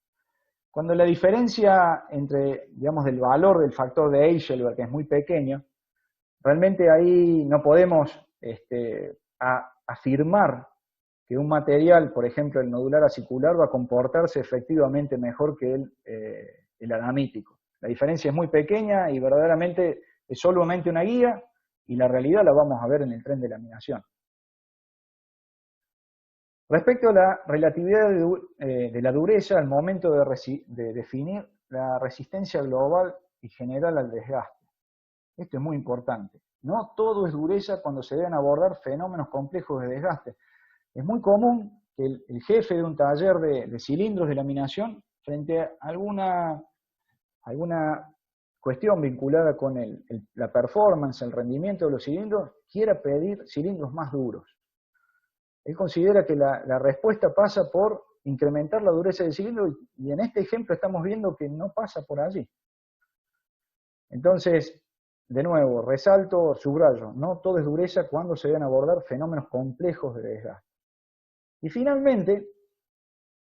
Cuando la diferencia entre, digamos, del valor del factor de Heisenberg, que es muy pequeño, realmente ahí no podemos afirmar que un material, por ejemplo el nodular acicular, va a comportarse efectivamente mejor que el adamítico. La diferencia es muy pequeña y verdaderamente es solamente una guía, y la realidad la vamos a ver en el tren de laminación. Respecto a la relatividad de la dureza al momento de definir la resistencia global y general al desgaste. Esto es muy importante. No todo es dureza cuando se deben abordar fenómenos complejos de desgaste. Es muy común que el jefe de un taller de cilindros de laminación, frente a alguna cuestión vinculada con la performance, el rendimiento de los cilindros, quiera pedir cilindros más duros. Él considera que la respuesta pasa por incrementar la dureza del cilindro, y en este ejemplo estamos viendo que no pasa por allí. Entonces, de nuevo, resalto, subrayo, no todo es dureza cuando se deben abordar fenómenos complejos de desgaste. Y finalmente,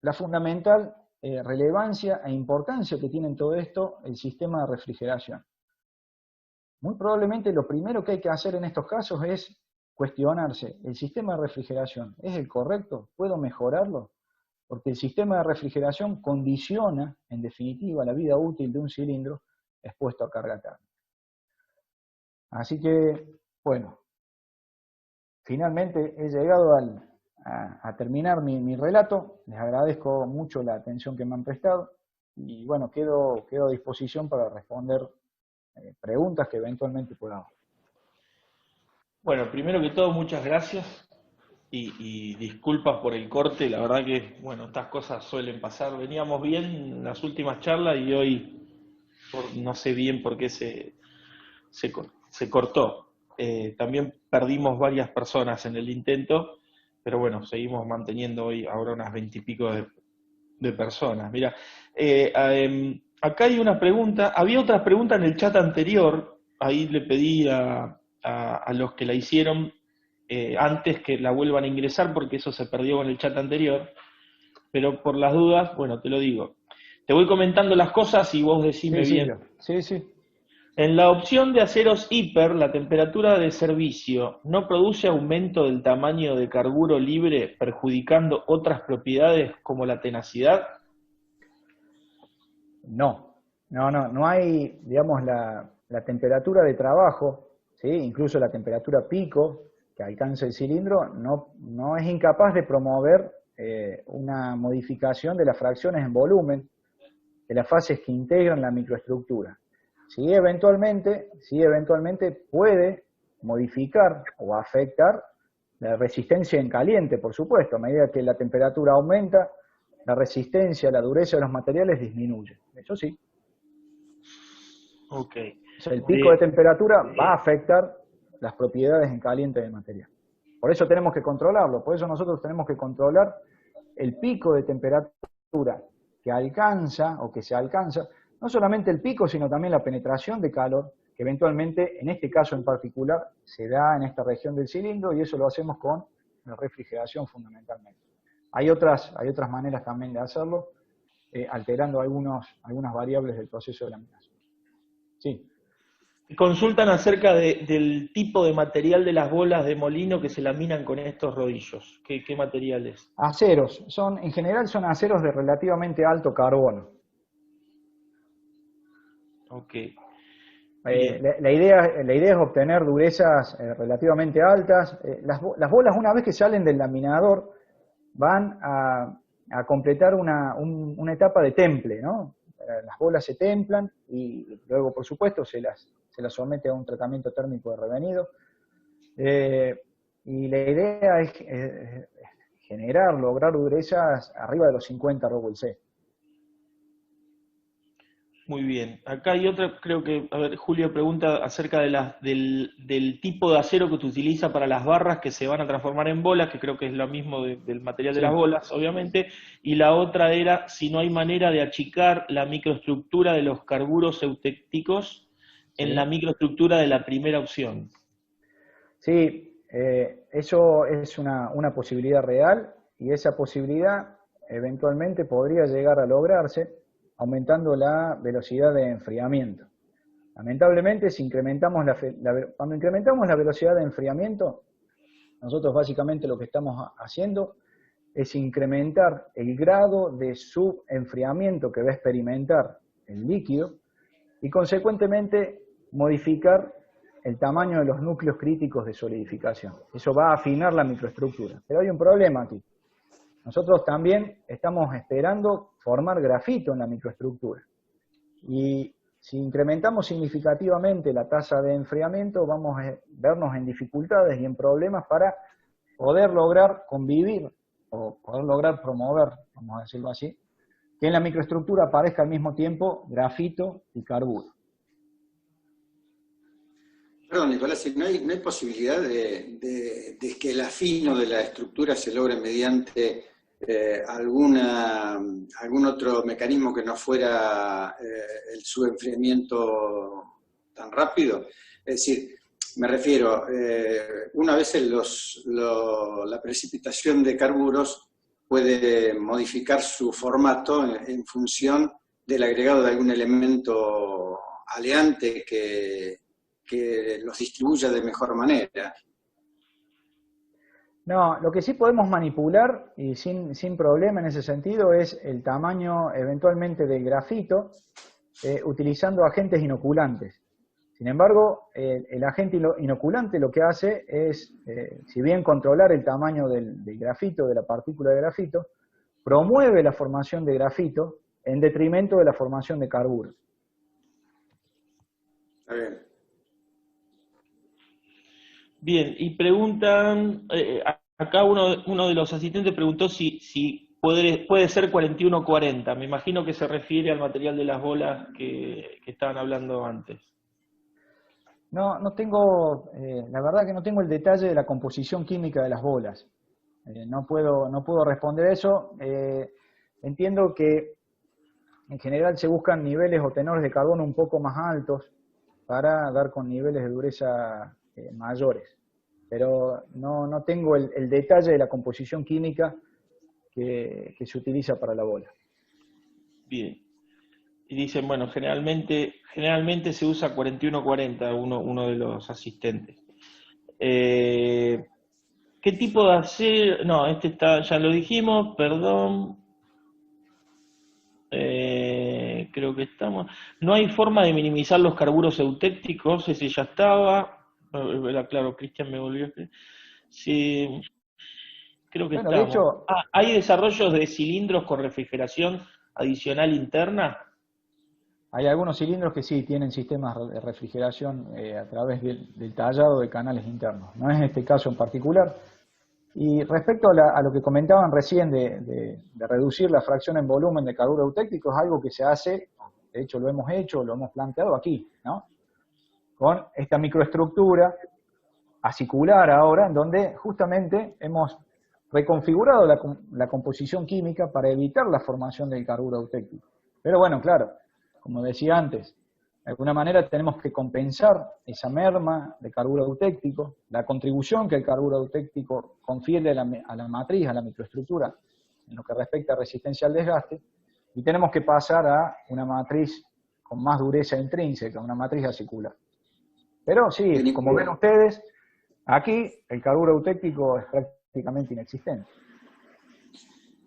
la fundamental relevancia e importancia que tiene en todo esto el sistema de refrigeración. Muy probablemente lo primero que hay que hacer en estos casos es cuestionarse, ¿el sistema de refrigeración es el correcto? ¿Puedo mejorarlo? Porque el sistema de refrigeración condiciona, en definitiva, la vida útil de un cilindro expuesto a carga térmica. Así que, bueno, finalmente he llegado a terminar mi relato. Les agradezco mucho la atención que me han prestado y, bueno, quedo a disposición para responder preguntas que eventualmente pueda haber. Bueno, primero que todo, muchas gracias y disculpas por el corte. La verdad que, bueno, estas cosas suelen pasar. Veníamos bien en las últimas charlas y hoy no sé bien por qué se cortó. También perdimos varias personas en el intento, pero bueno, seguimos manteniendo hoy ahora unas 20 y pico de personas. Mira, acá hay una pregunta, había otra pregunta en el chat anterior, ahí le pedí a los que la hicieron antes que la vuelvan a ingresar porque eso se perdió con el chat anterior, pero por las dudas, bueno, te lo digo. Te voy comentando las cosas y vos decime bien. Sí. En la opción de aceros hiper, la temperatura de servicio no produce aumento del tamaño de carburo libre, perjudicando otras propiedades como la tenacidad. No hay, digamos, la temperatura de trabajo, ¿sí? Incluso la temperatura pico que alcanza el cilindro, no es incapaz de promover una modificación de las fracciones en volumen de las fases que integran la microestructura. Sí, eventualmente puede modificar o afectar la resistencia en caliente, por supuesto. A medida que la temperatura aumenta, la resistencia, la dureza de los materiales disminuye. Eso sí. Ok. O sea, el pico de temperatura va a afectar las propiedades en caliente del material. Por eso tenemos que controlarlo. Por eso nosotros tenemos que controlar el pico de temperatura que alcanza o que se alcanza, no solamente el pico, sino también la penetración de calor, que eventualmente, en este caso en particular, se da en esta región del cilindro, y eso lo hacemos con la refrigeración fundamentalmente. Hay otras maneras también de hacerlo, alterando algunas variables del proceso de laminación. Sí. Consultan acerca del tipo de material de las bolas de molino que se laminan con estos rodillos. ¿Qué material es? Aceros, en general son aceros de relativamente alto carbono. Ok. La idea es obtener durezas relativamente altas. Las bolas, una vez que salen del laminador, van a completar una etapa de temple, ¿no? Las bolas se templan y luego, por supuesto, se las somete a un tratamiento térmico de revenido. Y la idea es lograr durezas arriba de los 50 Rockwell C. Muy bien. Acá hay otra, creo que, a ver, Julio pregunta acerca de del tipo de acero que se utiliza para las barras que se van a transformar en bolas, que creo que es lo mismo del material de las Sí. bolas, obviamente. Y la otra era si no hay manera de achicar la microestructura de los carburos eutécticos en la Sí. microestructura de la primera opción. Sí, eso es una posibilidad real y esa posibilidad eventualmente podría llegar a lograrse aumentando la velocidad de enfriamiento. Lamentablemente, si incrementamos cuando incrementamos la velocidad de enfriamiento, nosotros básicamente lo que estamos haciendo es incrementar el grado de subenfriamiento que va a experimentar el líquido y consecuentemente modificar el tamaño de los núcleos críticos de solidificación. Eso va a afinar la microestructura. Pero hay un problema aquí. Nosotros también estamos esperando formar grafito en la microestructura. Y si incrementamos significativamente la tasa de enfriamiento, vamos a vernos en dificultades y en problemas para poder lograr convivir o poder lograr promover, vamos a decirlo así, que en la microestructura aparezca al mismo tiempo grafito y carburo. Perdón, Nicolás, si no hay posibilidad de que el afino de la estructura se logre mediante algún otro mecanismo que no fuera el subenfriamiento tan rápido. Es decir, me refiero, una vez la precipitación de carburos puede modificar su formato en función del agregado de algún elemento aleante que los distribuya de mejor manera. No, lo que sí podemos manipular, y sin problema en ese sentido, es el tamaño eventualmente del grafito, utilizando agentes inoculantes. Sin embargo, el agente inoculante lo que hace es, si bien controlar el tamaño del grafito, de la partícula de grafito, promueve la formación de grafito en detrimento de la formación de carburo. Está bien. Bien, y preguntan, acá uno de los asistentes preguntó si puede ser 4140. Me imagino que se refiere al material de las bolas que estaban hablando antes. No tengo, la verdad que no tengo el detalle de la composición química de las bolas. No puedo responder eso. Entiendo que en general se buscan niveles o tenores de carbono un poco más altos para dar con niveles de dureza mayores. Pero no tengo el detalle de la composición química que se utiliza para la bola. Bien. Y dicen, bueno, generalmente se usa 4140, uno de los asistentes. ¿Qué tipo de acero? No, ya lo dijimos, perdón. Creo que estamos. No hay forma de minimizar los carburos eutécticos, ese ya estaba. Claro, Cristian me volvió a escribir. Sí, creo que Bueno, de estamos. hecho, ¿Hay desarrollos de cilindros con refrigeración adicional interna? hay algunos cilindros que sí tienen sistemas de refrigeración a través del tallado de canales internos. No es este caso en particular. Y respecto a lo que comentaban recién de reducir la fracción en volumen de carburo eutéctico, es algo que se hace, de hecho lo hemos planteado aquí, ¿no? Con esta microestructura acicular ahora, en donde justamente hemos reconfigurado la composición química para evitar la formación del carburo eutéctico. Pero bueno, claro, como decía antes, de alguna manera tenemos que compensar esa merma de carburo eutéctico, la contribución que el carburo eutéctico confiere a la matriz, a la microestructura, en lo que respecta a resistencia al desgaste, y tenemos que pasar a una matriz con más dureza intrínseca, una matriz acicular. Pero sí, como ven ustedes, aquí el carburo eutéctico es prácticamente inexistente.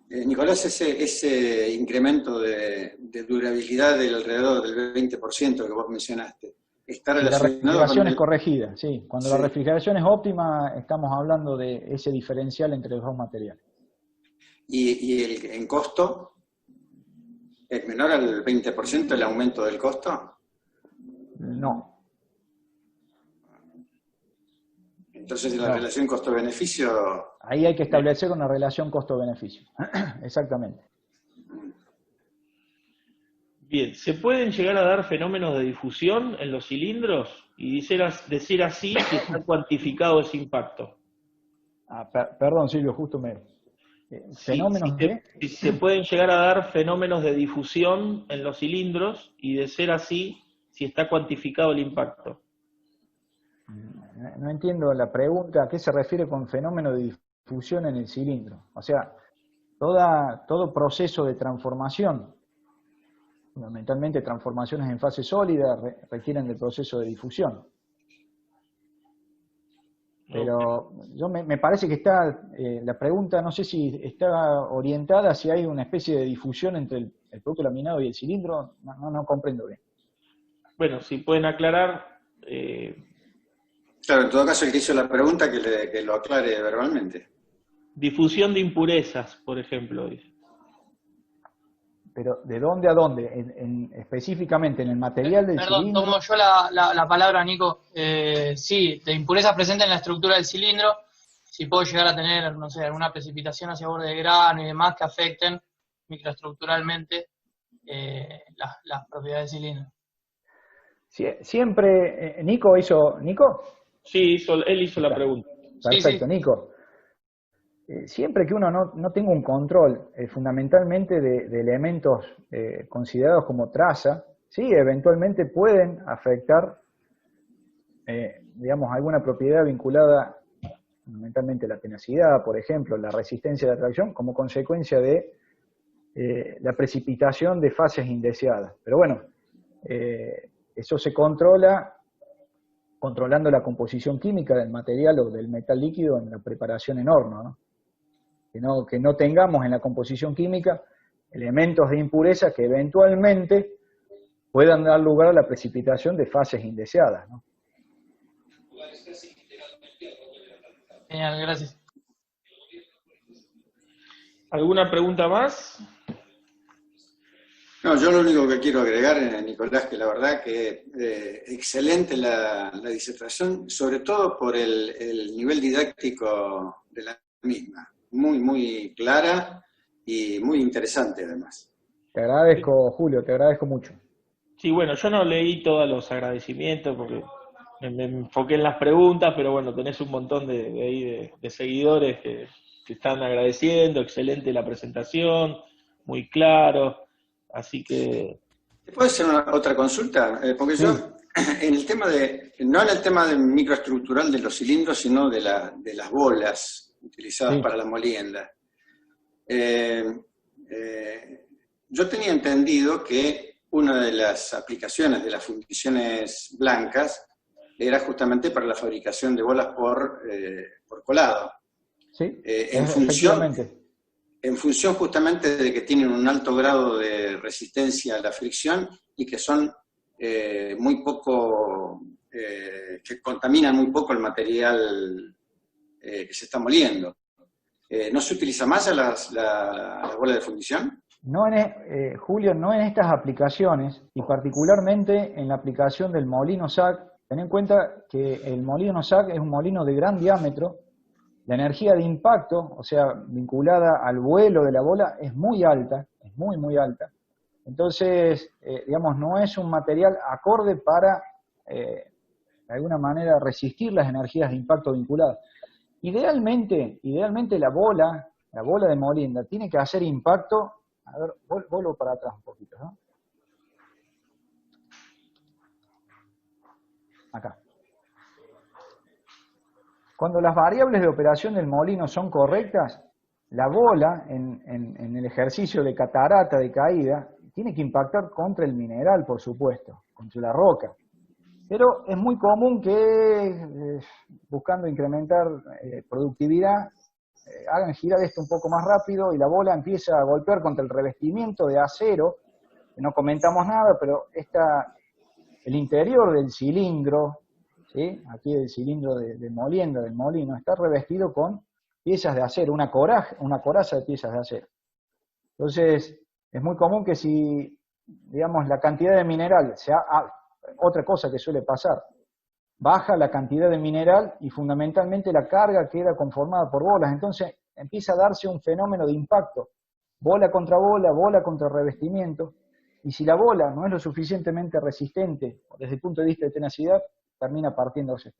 Nicolás, ese incremento de durabilidad del alrededor del 20% que vos mencionaste, ¿está relacionado la refrigeración con es corregida, sí. Cuando la refrigeración es óptima, estamos hablando de ese diferencial entre los dos materiales. ¿Y en costo? ¿Es menor al 20% el aumento del costo? No. Entonces, la relación costo-beneficio... Ahí hay que establecer una relación costo-beneficio. Exactamente. Bien, ¿se pueden llegar a dar fenómenos de difusión en los cilindros? Y decir así si está cuantificado ese impacto. Perdón, Silvio, justo me... ¿Fenómenos de? Si se pueden llegar a dar fenómenos de difusión en los cilindros y de ser así, si está cuantificado el impacto. No entiendo la pregunta, ¿a qué se refiere con fenómeno de difusión en el cilindro? O sea, todo proceso de transformación, fundamentalmente transformaciones en fase sólida, requieren del proceso de difusión. Pero yo me parece que está, la pregunta, no sé si está orientada si hay una especie de difusión entre el producto laminado y el cilindro, no comprendo bien. Bueno, si pueden aclarar... Claro, en todo caso el que hizo la pregunta que lo aclare verbalmente. Difusión de impurezas, por ejemplo, dice. Pero ¿de dónde a dónde? Específicamente en el material del cilindro. Perdón, tomo yo la palabra, Nico. Sí, de impurezas presentes en la estructura del cilindro, si puedo llegar a tener, no sé, alguna precipitación hacia borde de grano y demás que afecten microestructuralmente las propiedades del cilindro. Siempre, ¿Nico hizo? ¿Nico? Sí, él hizo la pregunta. Perfecto, sí. Nico. Siempre que uno no tenga un control fundamentalmente de elementos considerados como traza, sí, eventualmente pueden afectar, digamos, alguna propiedad vinculada fundamentalmente a la tenacidad, por ejemplo, la resistencia de la tracción, como consecuencia de la precipitación de fases indeseadas. Pero bueno, eso se controla controlando la composición química del material o del metal líquido en la preparación en horno, ¿no? Que no tengamos en la composición química elementos de impureza que eventualmente puedan dar lugar a la precipitación de fases indeseadas, ¿no? Genial, gracias. ¿Alguna pregunta más? No, yo lo único que quiero agregar, Nicolás, que la verdad que excelente la disertación, sobre todo por el nivel didáctico de la misma. Muy, muy clara y muy interesante además. Te agradezco, Julio, te agradezco mucho. Sí, bueno, yo no leí todos los agradecimientos porque me enfoqué en las preguntas, pero bueno, tenés un montón de seguidores que están agradeciendo, excelente la presentación, muy claro, así que... ¿Te puedo hacer otra consulta? Porque sí. Yo, en el tema no en el tema del microestructural de los cilindros, sino de las bolas utilizadas para la molienda. Yo tenía entendido que una de las aplicaciones de las fundiciones blancas era justamente para la fabricación de bolas por colado. Sí, en función justamente de que tienen un alto grado de resistencia a la fricción y que son muy poco, que contaminan muy poco el material que se está moliendo. ¿No se utiliza más a la bola de fundición? No Julio, no en estas aplicaciones, y particularmente en la aplicación del molino SAC. Ten en cuenta que el molino SAC es un molino de gran diámetro, la energía de impacto, o sea, vinculada al vuelo de la bola, es muy alta, es muy, muy alta. Entonces, digamos, no es un material acorde para, de alguna manera, resistir las energías de impacto vinculadas. Idealmente la bola de molienda tiene que hacer impacto. A ver, vuelvo para atrás un poquito, ¿no? Acá. Cuando las variables de operación del molino son correctas, la bola, en el ejercicio de catarata, de caída, tiene que impactar contra el mineral, por supuesto, contra la roca. Pero es muy común que, buscando incrementar productividad, hagan girar esto un poco más rápido y la bola empieza a golpear contra el revestimiento de acero, que no comentamos nada, pero el interior del cilindro, ¿sí? Aquí el cilindro de molienda del molino, está revestido con piezas de acero, una coraza de piezas de acero. Entonces, es muy común que si, digamos, la cantidad de mineral, otra cosa que suele pasar, baja la cantidad de mineral y fundamentalmente la carga queda conformada por bolas, entonces empieza a darse un fenómeno de impacto, bola contra revestimiento, y si la bola no es lo suficientemente resistente desde el punto de vista de tenacidad, termina partiéndose.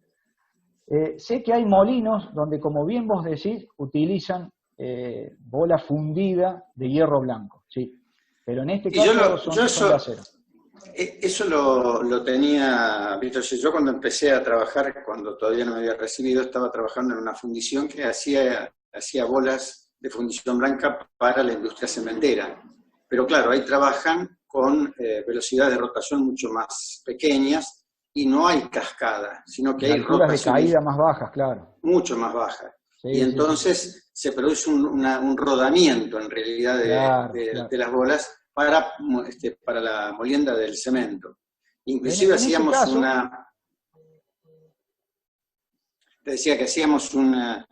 Sé que hay molinos donde, como bien vos decís, utilizan bola fundida de hierro blanco, sí, pero en este caso son de acero. Eso lo tenía, Víctor, yo cuando empecé a trabajar, cuando todavía no me había recibido, estaba trabajando en una fundición que hacía bolas de fundición blanca para la industria cementera. Pero claro, ahí trabajan con velocidades de rotación mucho más pequeñas y no hay cascada, sino que hay rotaciones de caída más bajas, claro. Mucho más bajas. Sí, y entonces se produce un rodamiento en realidad de las bolas para la molienda del cemento. Inclusive hacíamos te decía que hacíamos una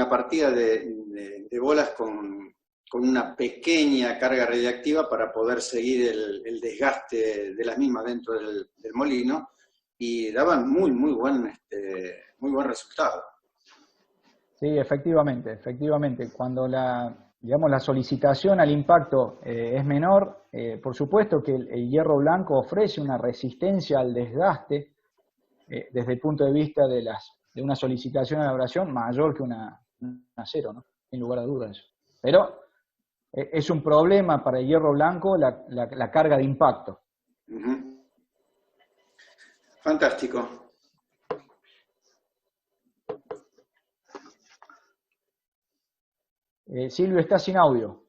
partida de bolas con una pequeña carga radiactiva para poder seguir el desgaste de las mismas dentro del molino, y daban muy buen resultado. Sí, efectivamente. Cuando la solicitación al impacto es menor, por supuesto que el hierro blanco ofrece una resistencia al desgaste desde el punto de vista de una solicitación a elaboración mayor que un acero, ¿no? Sin lugar a dudas. Pero es un problema para el hierro blanco la carga de impacto. Uh-huh. Fantástico. Silvio, está sin audio.